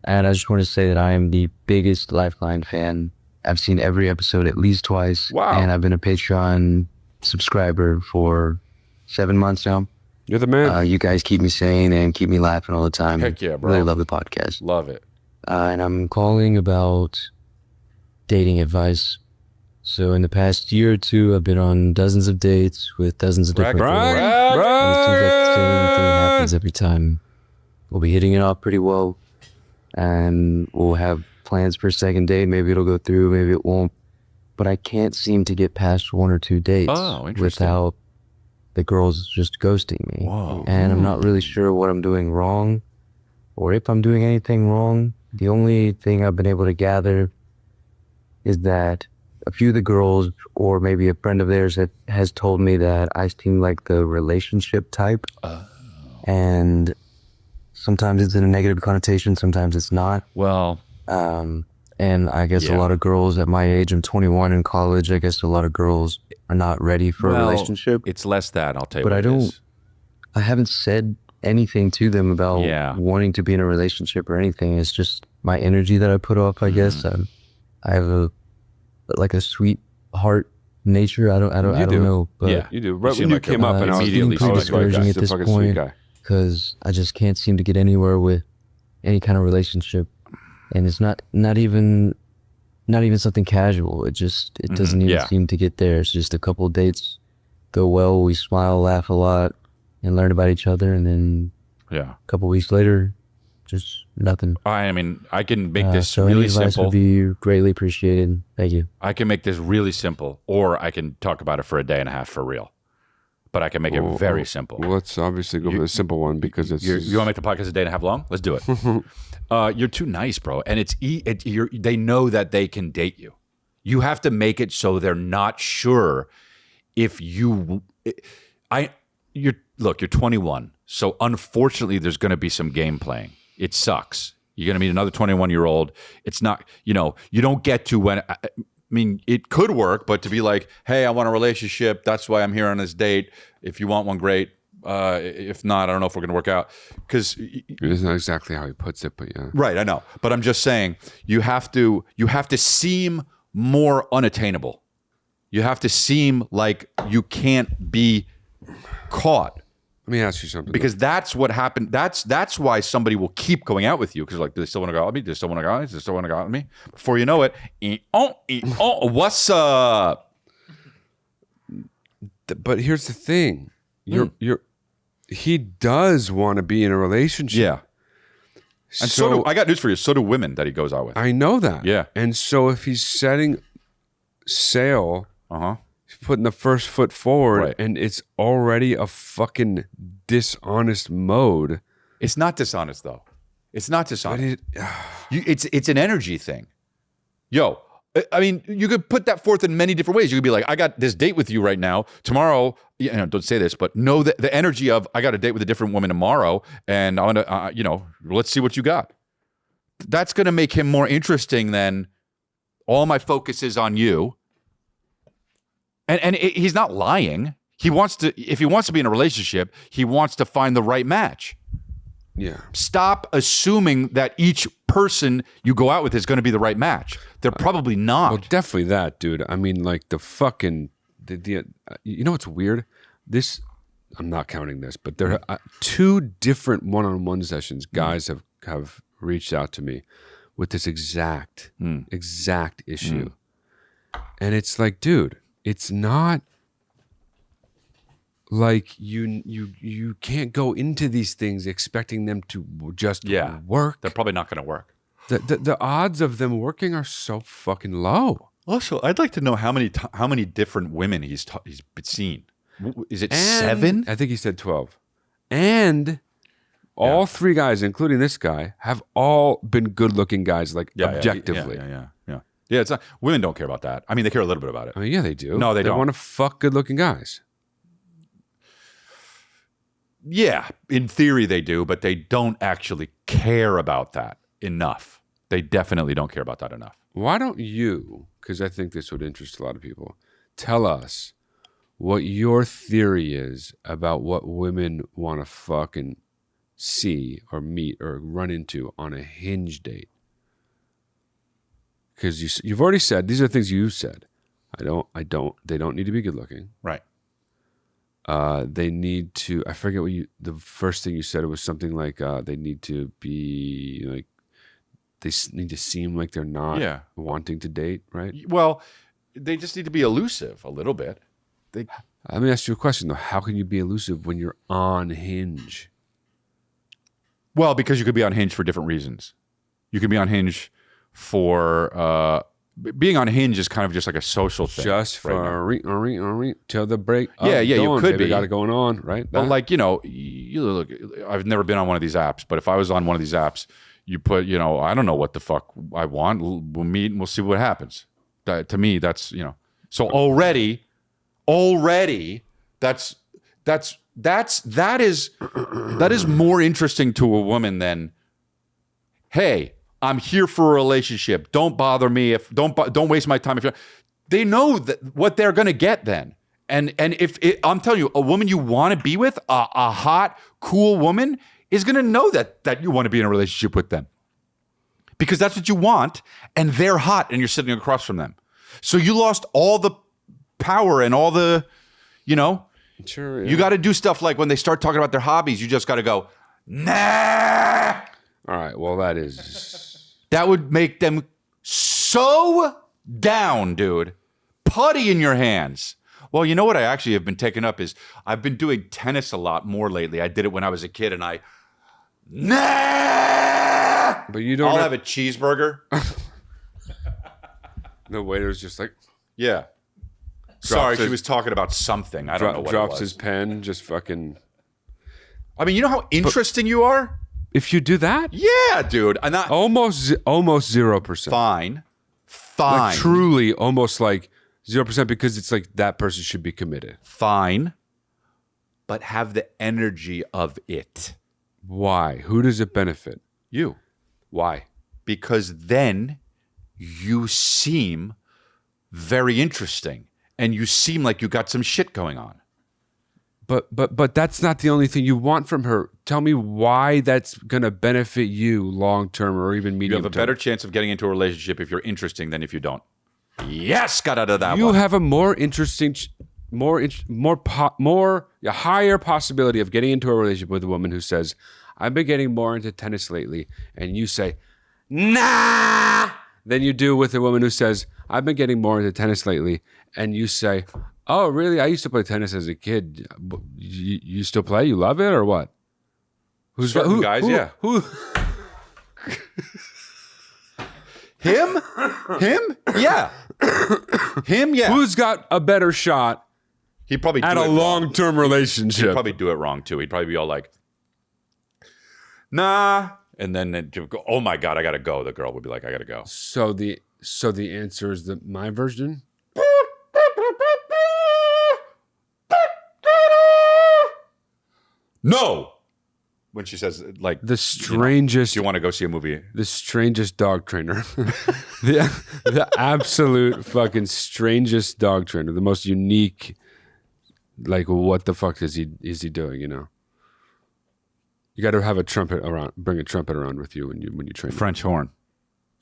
And I just want to say that I am the biggest Lifeline fan. I've seen every episode at least twice. Wow. And I've been a Patreon subscriber for 7 months now. You're the man. You guys keep me sane and keep me laughing all the time. Heck yeah, bro. Really love the podcast. Love it. And I'm calling about dating advice. So in the past year or two, I've been on dozens of dates with dozens of different girls. And it seems like the same thing happens every time. We'll be hitting it off pretty well. And we'll have plans for a second date. Maybe it'll go through, maybe it won't. But I can't seem to get past 1 or 2 dates without the girls just ghosting me. Whoa. And I'm not really sure what I'm doing wrong or if I'm doing anything wrong. The only thing I've been able to gather is that a few of the girls, or maybe a friend of theirs, that has told me that I seem like the relationship type. And sometimes it's in a negative connotation, sometimes it's not. Well, and I guess a lot of girls at my age, I'm 21 in college, I guess a lot of girls are not ready for a relationship. It's less that, I'll tell you. But I haven't said anything to them about wanting to be in a relationship or anything. It's just my energy that I put off, I guess. I have a sweet heart nature. I don't know. But you do. Right when you came up, and I was immediately pretty discouraging at this point because I just can't seem to get anywhere with any kind of relationship, and it's not even something casual. It doesn't even seem to get there. It's just a couple of dates go well. We smile, laugh a lot, and learn about each other, and then a couple of weeks later, just nothing. I mean, I can make this so really any advice simple. Would be greatly appreciated. Thank you. I can make this really simple, or I can talk about it for a day and a half for real. But I can make it very simple. Well, let's obviously go for the simple one because it's. You want to make the podcast a day and a half long? Let's do it. You're too nice, bro, and they know that they can date you. You have to make it so they're not sure if you. You're 21, so unfortunately, there's going to be some game playing. It sucks. You're going to meet another 21-year-old. It's not, you don't get to when. I mean, it could work, but to be like, hey, I want a relationship. That's why I'm here on this date. If you want one, great. If not, I don't know if we're going to work out. Because it's not exactly how he puts it, but yeah. Right, I know. But I'm just saying, you have to seem more unattainable. You have to seem like you can't be caught. Let me ask you something. Because that's what happened. That's why somebody will keep going out with you. Because like, do they still want to go out with me? Do they still want to go out with me? Do they still want to go out with me? Before you know it, what's up? But here's the thing. He does want to be in a relationship. Yeah. And so I got news for you. So do women that he goes out with. I know that. Yeah. And so if he's setting sail, he's putting the first foot forward, and it's already a fucking dishonest mode. It's not dishonest though. It's not dishonest. It's an energy thing. Yo, I mean, you could put that forth in many different ways. You could be like, I got this date with you right now. Tomorrow, don't say this, but know that the energy of I got a date with a different woman tomorrow, and I want to, let's see what you got. That's going to make him more interesting than all my focus is on you. And he's not lying. If he wants to be in a relationship, he wants to find the right match. Yeah. Stop assuming that each person you go out with is going to be the right match. They're probably not. Well, definitely that, dude. I mean, like the fucking, you know what's weird? I'm not counting this, but there are 2 different one-on-one sessions. Guys have reached out to me with this exact issue. And it's like, dude, it's not like you can't go into these things expecting them to just work. They're probably not going to work. The odds of them working are so fucking low. Also, I'd like to know how many different women he's seen. Is it 7? I think he said 12. And all 3 guys, including this guy, have all been good-looking guys, like objectively. Yeah, it's not. Women don't care about that. I mean, they care a little bit about it. I mean, yeah, they do. No, they don't. They want to fuck good-looking guys. Yeah, in theory they do, but they don't actually care about that enough. They definitely don't care about that enough. Why don't you, because I think this would interest a lot of people, tell us what your theory is about what women want to fucking see or meet or run into on a Hinge date. Because you've already said, these are things you've said. They don't need to be good looking. Right. They need to, I forget the first thing you said, it was something like they need to be like, they need to seem like they're not wanting to date, right? Well, they just need to be elusive a little bit. Let me ask you a question though. How can you be elusive when you're on Hinge? Well, because you could be on Hinge for different reasons. You can be on Hinge for being on Hinge is kind of just like a social thing. Just for till the break. You could be. Got it going on, right? But like, you look, I've never been on one of these apps, but if I was on one of these apps, you put, I don't know what the fuck I want. We'll meet and we'll see what happens. To me, that's, so already that is more interesting to a woman than, hey, I'm here for a relationship. Don't bother me don't waste my time. They know that what they're going to get then. And I'm telling you, a woman you want to be with, a hot, cool woman, is going to know that you want to be in a relationship with them. Because that's what you want, and they're hot, and you're sitting across from them. So you lost all the power and all the, Sure, yeah. You got to do stuff like when they start talking about their hobbies, you just got to go, nah. All right, well, That would make them so down, dude. Putty in your hands. Well, you know what I actually have been taking up is I've been doing tennis a lot more lately. I did it when I was a kid, and but you don't. I'll have a cheeseburger. The waiter's just like, Yeah. Sorry, she was talking about something. I don't know what drops it was. his pen, just fucking. I mean, you know how interesting you are? If you do that, Yeah, dude. And almost 0%. fine. Like, truly, almost like 0% because it's like that person should be committed. Fine. But have the energy of it. Why? Who does it benefit? You. Why? Because then you seem very interesting and you seem like you got some shit going on. But that's not the only thing you want from her. Tell me why that's going to benefit you long term or even medium term. You have a better chance of getting into a relationship if you're interesting than if you don't. Yes, got out of that one. You have a more interesting, a higher possibility of getting into a relationship with a woman who says, I've been getting more into tennis lately. And you say, nah, than you do with a woman who says, I've been getting more into tennis lately. And you say, oh, really? I used to play tennis as a kid. You still play? You love it or what? Certain guys, yeah. Who? Him? Yeah. Him, yeah. Who's got a better shot He'd probably at do a it wrong. long-term relationship? He'd probably do it wrong too. He'd probably be all like, nah. And then it'd go, oh my God, I gotta go. The girl would be like, I gotta go. So the answer is my version? No. When she says like The strangest, do you want to go see a movie? the strangest dog trainer, the absolute fucking strangest dog trainer, the most unique. Like, what the fuck is he doing? You got to have a trumpet around. Bring a trumpet around with you when you train. French horn.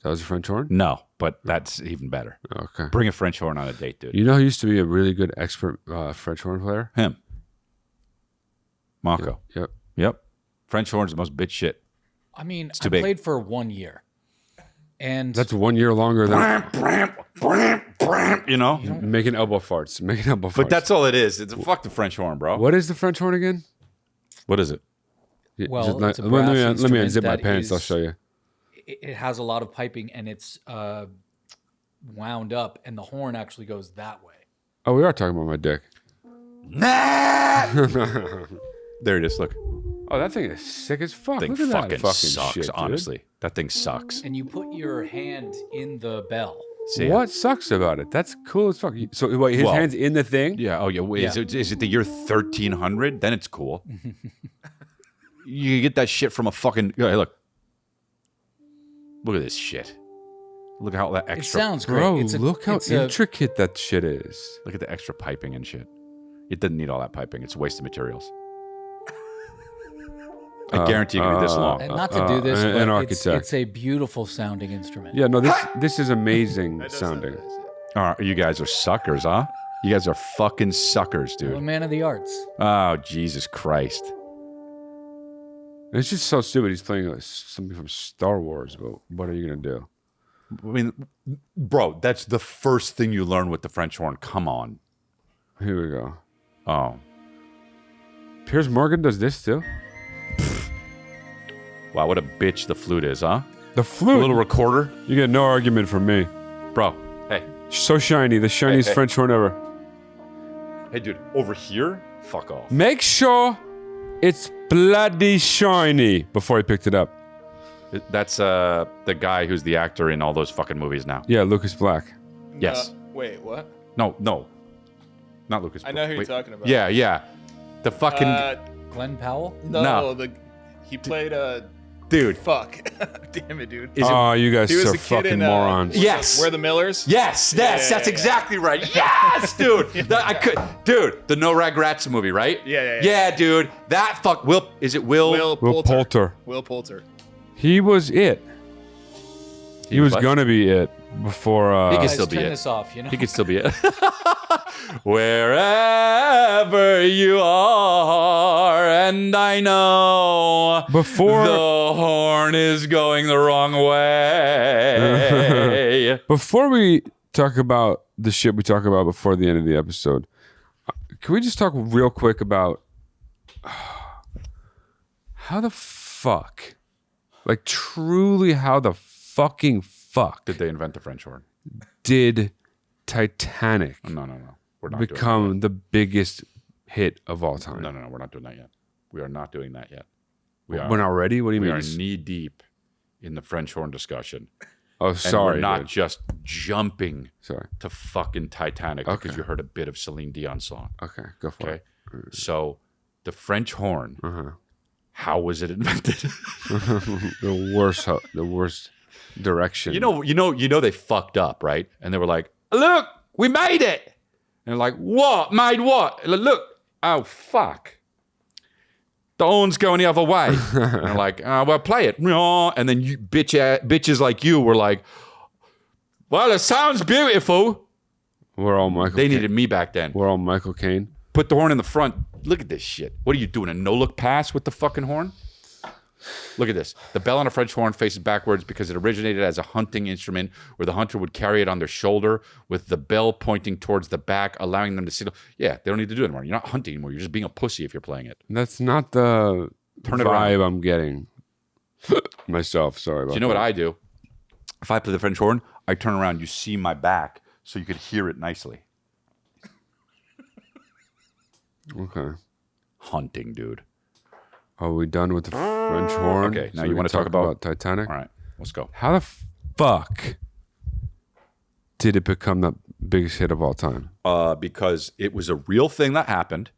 That was a French horn. No, but that's even better. Okay. Bring a French horn on a date, dude. You know who used to be a really good expert French horn player? Him. Marco. Yep. French horn's the most bitch shit. I mean, too I big. played for 1 year. And That's 1 year longer than making elbow farts. But that's all it is. It's fuck the French horn, bro. What is the French horn again? What is it? Well, Just it's a let me brass unzip my instrument pants. that I'll show you. it has a lot of piping and it's wound up, and the horn actually goes that way. Oh, we are talking about my dick. There it is. Look. Oh, that thing is sick as fuck. Thing Look at fucking that fucking sucks, shit, dude. honestly. That thing sucks. And you put your hand in the bell. See it? What sucks about it? That's cool as fuck. So wait, his Well, hand's in the thing? Yeah. Oh, yeah. Wait, Yeah. Is it the year 1300? Then it's cool. You get that shit from a fucking. Hey, look. Look at this shit. Look at how that It extra. sounds great. Bro, It's look how it's a- intricate that shit is. Look at the extra piping and shit. It doesn't need all that piping. It's wasted materials. I guarantee you it'll be this long. And not to do this, an but architect. it's a beautiful sounding instrument. Yeah, no, this is amazing sounding. All right, you guys are suckers, huh? You guys are fucking suckers, I'm a dude. man of the arts. Oh, Jesus Christ. It's just so stupid. He's playing something from Star Wars, but what are you gonna do? I mean, bro, that's the first thing you learn with the French horn. Come on. Here we go. Oh, Piers Morgan does this too. wow, what a bitch the flute is, huh? The A flute. little recorder. You get no argument from me. Bro, hey. So shiny, the shiniest hey. French horn ever. Hey, dude, over here? Fuck off. Make sure it's bloody shiny before he picked it up. That's the guy who's the actor in all those fucking movies now. Yeah, Lucas Black. Yes. Wait, what? No. Not Lucas. I know who you're Wait. talking about. Yeah. The fucking Glenn Powell? No, he played dude. Fuck. Damn it, dude. Oh, you guys He was are the kid fucking in Yes. morons. We're the Millers. Yes, that's exactly right. Yes, dude. Dude, the No Regrets movie, right? Yeah. Yeah, dude. That fuck. Is it Will? Will Poulter. Will Poulter. He was it. He was what? gonna be it before. He could Guys, still be turn it. this off, you know? He could still be it. Wherever you are, and I know Before- the horn is going the wrong way. Before we talk about the shit we talk about before the end of the episode, can we just talk real quick about how the fuck, like truly how the fucking fuck Did they invent the French horn? did Titanic No. We're not become the biggest hit of all time? doing that. No. We're not doing that yet. We are not doing that yet. We're not ready? What do you We mean? are knee deep in the French horn discussion. Oh, And sorry. we're not dude. just jumping Sorry. to fucking Titanic Okay. because you heard a bit of Celine Dion song. Okay, go for Okay. it. So the French horn, Uh-huh. how was it invented? The worst direction. You know they fucked up, right? And they were like, "Look, we made it." And they're like, "What? Made what?" Look, oh fuck. The horn's going the other way. And they're like, well, play it. And then you bitches like you were like, well, it sounds beautiful. We're all Michael. They Caine. needed me back then. We're all Michael Caine. Put the horn in the front. Look at this shit. What are you doing? A no-look pass with the fucking horn? Look at this. The bell on a French horn faces backwards because it originated as a hunting instrument where the hunter would carry it on their shoulder with the bell pointing towards the back, allowing them to signal. Yeah, they don't need to do it anymore. You're not hunting anymore. You're just being a pussy if you're playing it. That's not the Turn it vibe around. I'm getting myself. Sorry about Do you know what that. I do? If I play the French horn, I turn around. You see my back so you could hear it nicely. Okay. Hunting, dude. Are we done with the French horn? Okay, now we you can want to talk about Titanic? All right, let's go. How the fuck did it become the biggest hit of all time? Because it was a real thing that happened,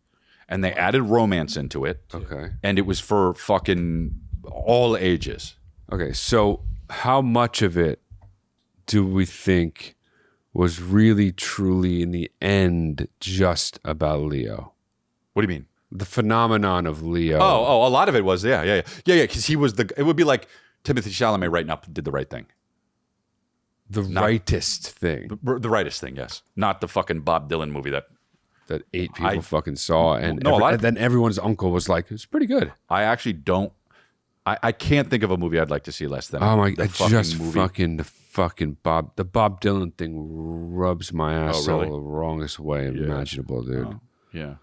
and they added romance into it. Okay. And it was for fucking all ages. Okay, so how much of it do we think was really, truly, in the end, just about Leo? What do you mean? The phenomenon of Leo. Oh, a lot of it was, yeah. Because he was it would be like Timothy Chalamet right now did the right thing. The rightest thing The rightest thing, yes. Not the fucking Bob Dylan movie that 8 people fucking saw, and, No, a lot of- and then everyone's uncle was like, "It's pretty good." I actually don't. I can't think of a movie I'd like to see less than. Oh my! the I just movie. fucking Bob Dylan thing rubs my ass really? the wrongest way imaginable, dude. Yeah.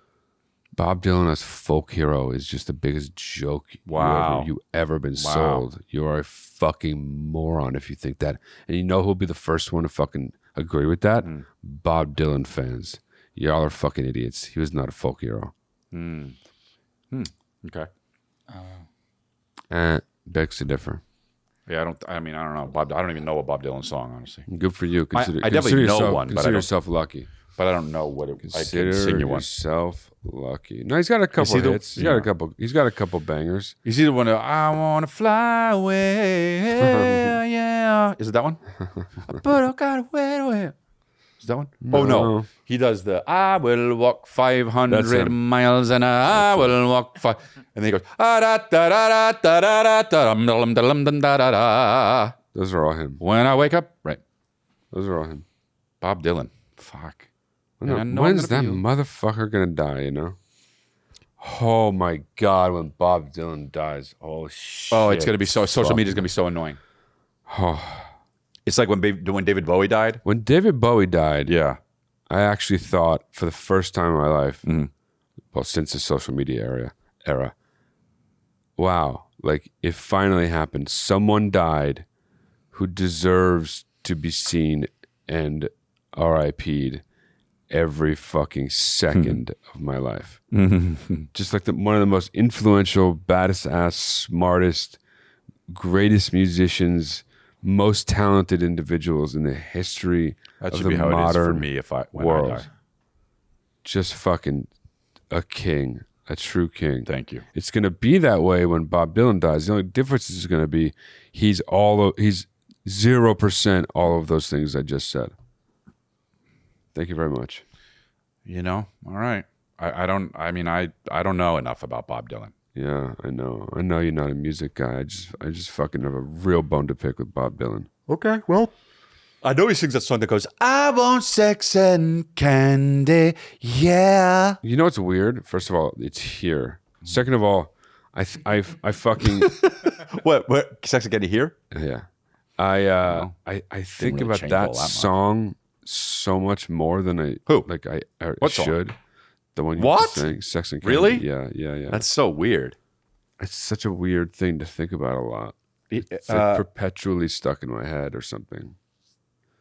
Bob Dylan as folk hero is just the biggest joke Wow. you ever been sold. You are a fucking moron if you think that. And you know who'll be the first one to fucking agree with that? Bob Dylan fans. Y'all are fucking idiots. He was not a folk hero. Okay. Begs to differ. Yeah, I don't know. Bob. I don't even know a Bob Dylan song, honestly. Good for you. I Consider definitely know yourself, one, but I consider don't- yourself lucky. But I don't know what it. I Consider can sing you one. yourself lucky. No, he's got a couple he the- hits. He's yeah. got a couple bangers. Is he the one that I want to fly away? Yeah. Is it that one? But I got away. Is that one? Oh, no. He does the I will walk That's 500 him. miles and I will walk 5. And then he goes, ah, da, da, da, da, da, da, da, dum, dum, dum, dum, da, da, da. Those are all him. When I wake up. Right. Those are all him. Bob Dylan. Fuck. No, And I know when's I'm that gonna be- motherfucker gonna die, you know? Oh my god, when Bob Dylan dies. Oh shit. Oh, it's going to be so, social Fuck. media is going to be so annoying. Oh. It's like when David Bowie died. When David Bowie died, Yeah. I actually thought for the first time in my life, Mhm. well, since the social media era, wow, like it finally happened. Someone died who deserves to be seen and RIP'd every fucking second of my life. Just like one of the most influential, baddest ass, smartest, greatest musicians, most talented individuals in the history That of should the be how it is modern for me when I world. die. Just fucking a king, a true king. Thank you. It's gonna be that way when Bob Dylan dies. The only difference is gonna be he's 0% all of those things I just said. Thank you very much. You know, all right. I don't know enough about Bob Dylan. Yeah, I know. I know you're not a music guy. I just fucking have a real bone to pick with Bob Dylan. Okay, well, I know he sings that song that goes, I want sex and candy, yeah. You know what's weird? First of all, it's here. Second of all, I fucking What? Sex and candy here? yeah. I think really about change that all that much. song so much more than I Who? like I What song? should. The one you What? just sang, Sex and Candy. Really? Yeah. That's so weird. It's such a weird thing to think about a lot. It's like perpetually stuck in my head or something.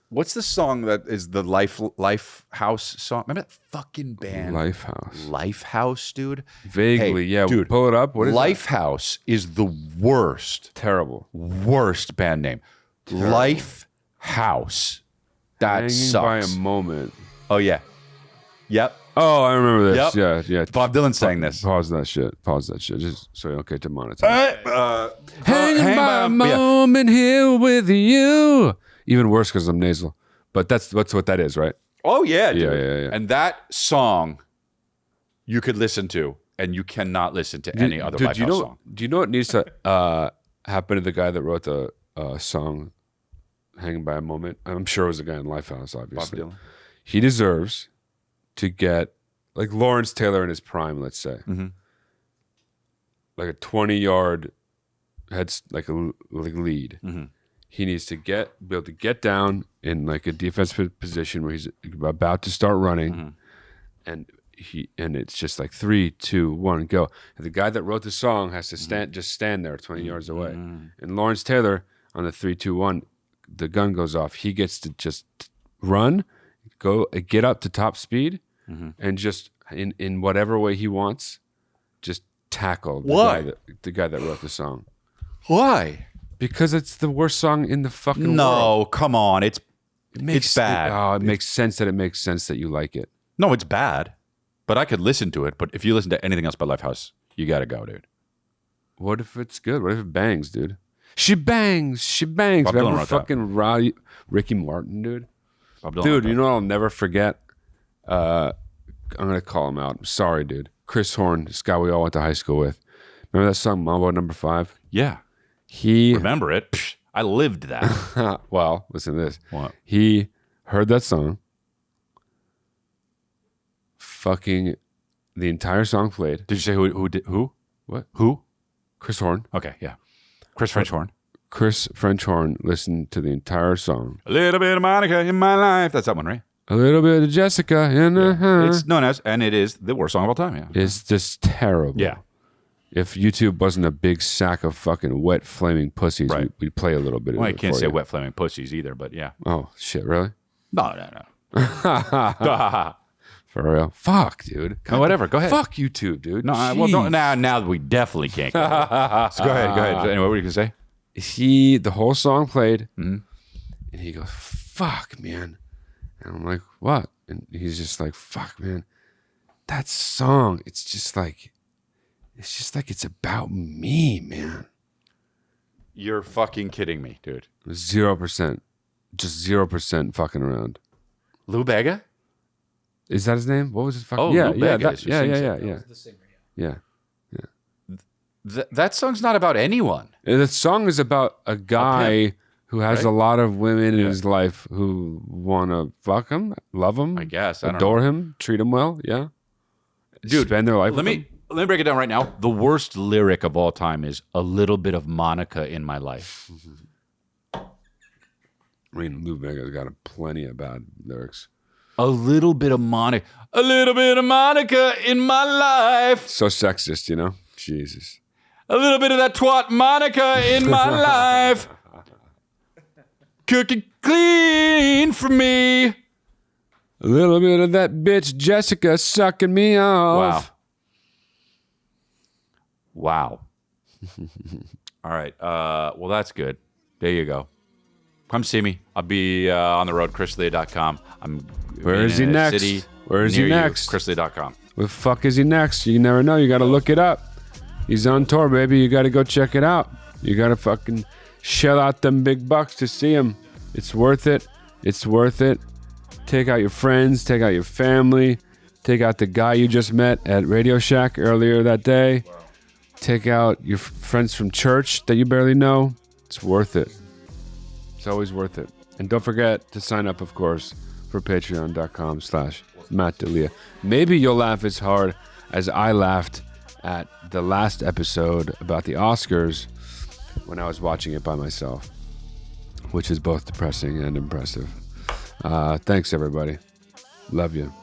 What's the song that is the Life House song? Remember that fucking band? Lifehouse. Lifehouse, dude? Vaguely, Hey, yeah. dude, Pull it up. What is Lifehouse is the worst, Terrible. worst band name. Lifehouse. That Hanging sucks. by a moment. Oh, yeah. Yep. Oh, I remember this. Yep. Yeah. Bob Dylan sang this. Pause that shit. Just so you don't get demonetized. Hanging by a moment here with you. Even worse because I'm nasal. But that's what that is, right? Oh, yeah, dude. Yeah. And that song you could listen to, and you cannot listen to any other Dude, Lifehouse song. Do you know what needs to happen to the guy that wrote the song Hanging by a Moment? I'm sure it was the guy in Lifehouse, obviously. Bob Dylan. He deserves to get, like Lawrence Taylor in his prime, let's say. Mm-hmm. Like a 20-yard lead. Mm-hmm. He needs to be able to get down in like a defensive position where he's about to start running, and it's just like 3, 2, 1, go. And the guy that wrote the song has to stand there 20 yards away. And Lawrence Taylor on the 3, 2, 1, the gun goes off. He gets to just run, get up to top speed, and just in whatever way he wants, just tackle the guy that wrote the song. Why? Because it's the worst song in the fucking world. No, come on. It's bad. It makes sense that you like it. No, it's bad. But I could listen to it. But if you listen to anything else by Lifehouse, you got to go, dude. What if it's good? What if it bangs, dude? She bangs. Bob Dylan Remember wrote fucking Ricky Martin, dude? Bob Dylan Dude, wrote you that. know what I'll never forget? I'm going to call him out. I'm sorry, dude. Chris Horn, this guy we all went to high school with. Remember that song, Mambo No. 5? Yeah. He Remember it? Psh, I lived that. well, listen to this. What? He heard that song. Fucking the entire song played. Did you say who did who? What? Who? Chris Horn. Okay, yeah. Chris French Horn. Chris French Horn listened to the entire song. A little bit of Monica in my life. That's that one, right? A little bit of Jessica in It's known as, and it is the worst song of all time, yeah. It's just terrible. Yeah. If YouTube wasn't a big sack of fucking wet flaming pussies, Right. we'd play a little bit of Well, I it can't for say you. wet flaming pussies either, but yeah. Oh, shit, really? No. For real? Fuck, dude. No, whatever. Go ahead. Fuck YouTube, dude. No, well, don't, now we definitely can't go there. So go ahead. Anyway, what were you going to say? The whole song played, Mhm. and he goes, fuck, man. And I'm like, what? And he's just like, fuck, man. That song, it's just like it's about me, man. You're fucking kidding me, dude. 0%. Just 0% fucking around. Lou Bega? Is that his name? What was his fucking? Oh, yeah, Lou yeah, Bega is who sings it. yeah. The singer, Yeah. That song's not about anyone. The song is about a guy who has right? a lot of women in his life who want to fuck him, love him, I guess. I don't adore know. him, treat him well. Yeah. Dude, spend their life Let with him. me break it down right now. The worst lyric of all time is "A little bit of Monica in my life." I mean, Lou Vega's got plenty of bad lyrics. A little bit of Monica. A little bit of Monica in my life. So sexist, you know? Jesus. A little bit of that twat Monica in my life. Cooking clean for me. A little bit of that bitch Jessica sucking me off. Wow. All right. Well, that's good. There you go. Come see me. I'll be on the road, chrisleah.com. Where is he next? Where is he next? chrisleah.com. Where the fuck is he next? You never know. You got to look it up. He's on tour, baby. You got to go check it out. You got to fucking shell out them big bucks to see him. It's worth it. It's worth it. Take out your friends. Take out your family. Take out the guy you just met at Radio Shack earlier that day. Take out your friends from church that you barely know. It's worth it. It's always worth it. And don't forget to sign up, of course, for patreon.com/MattDelia. Maybe you'll laugh as hard as I laughed at the last episode about the Oscars when I was watching it by myself, which is both depressing and impressive. Thanks, everybody. Love you.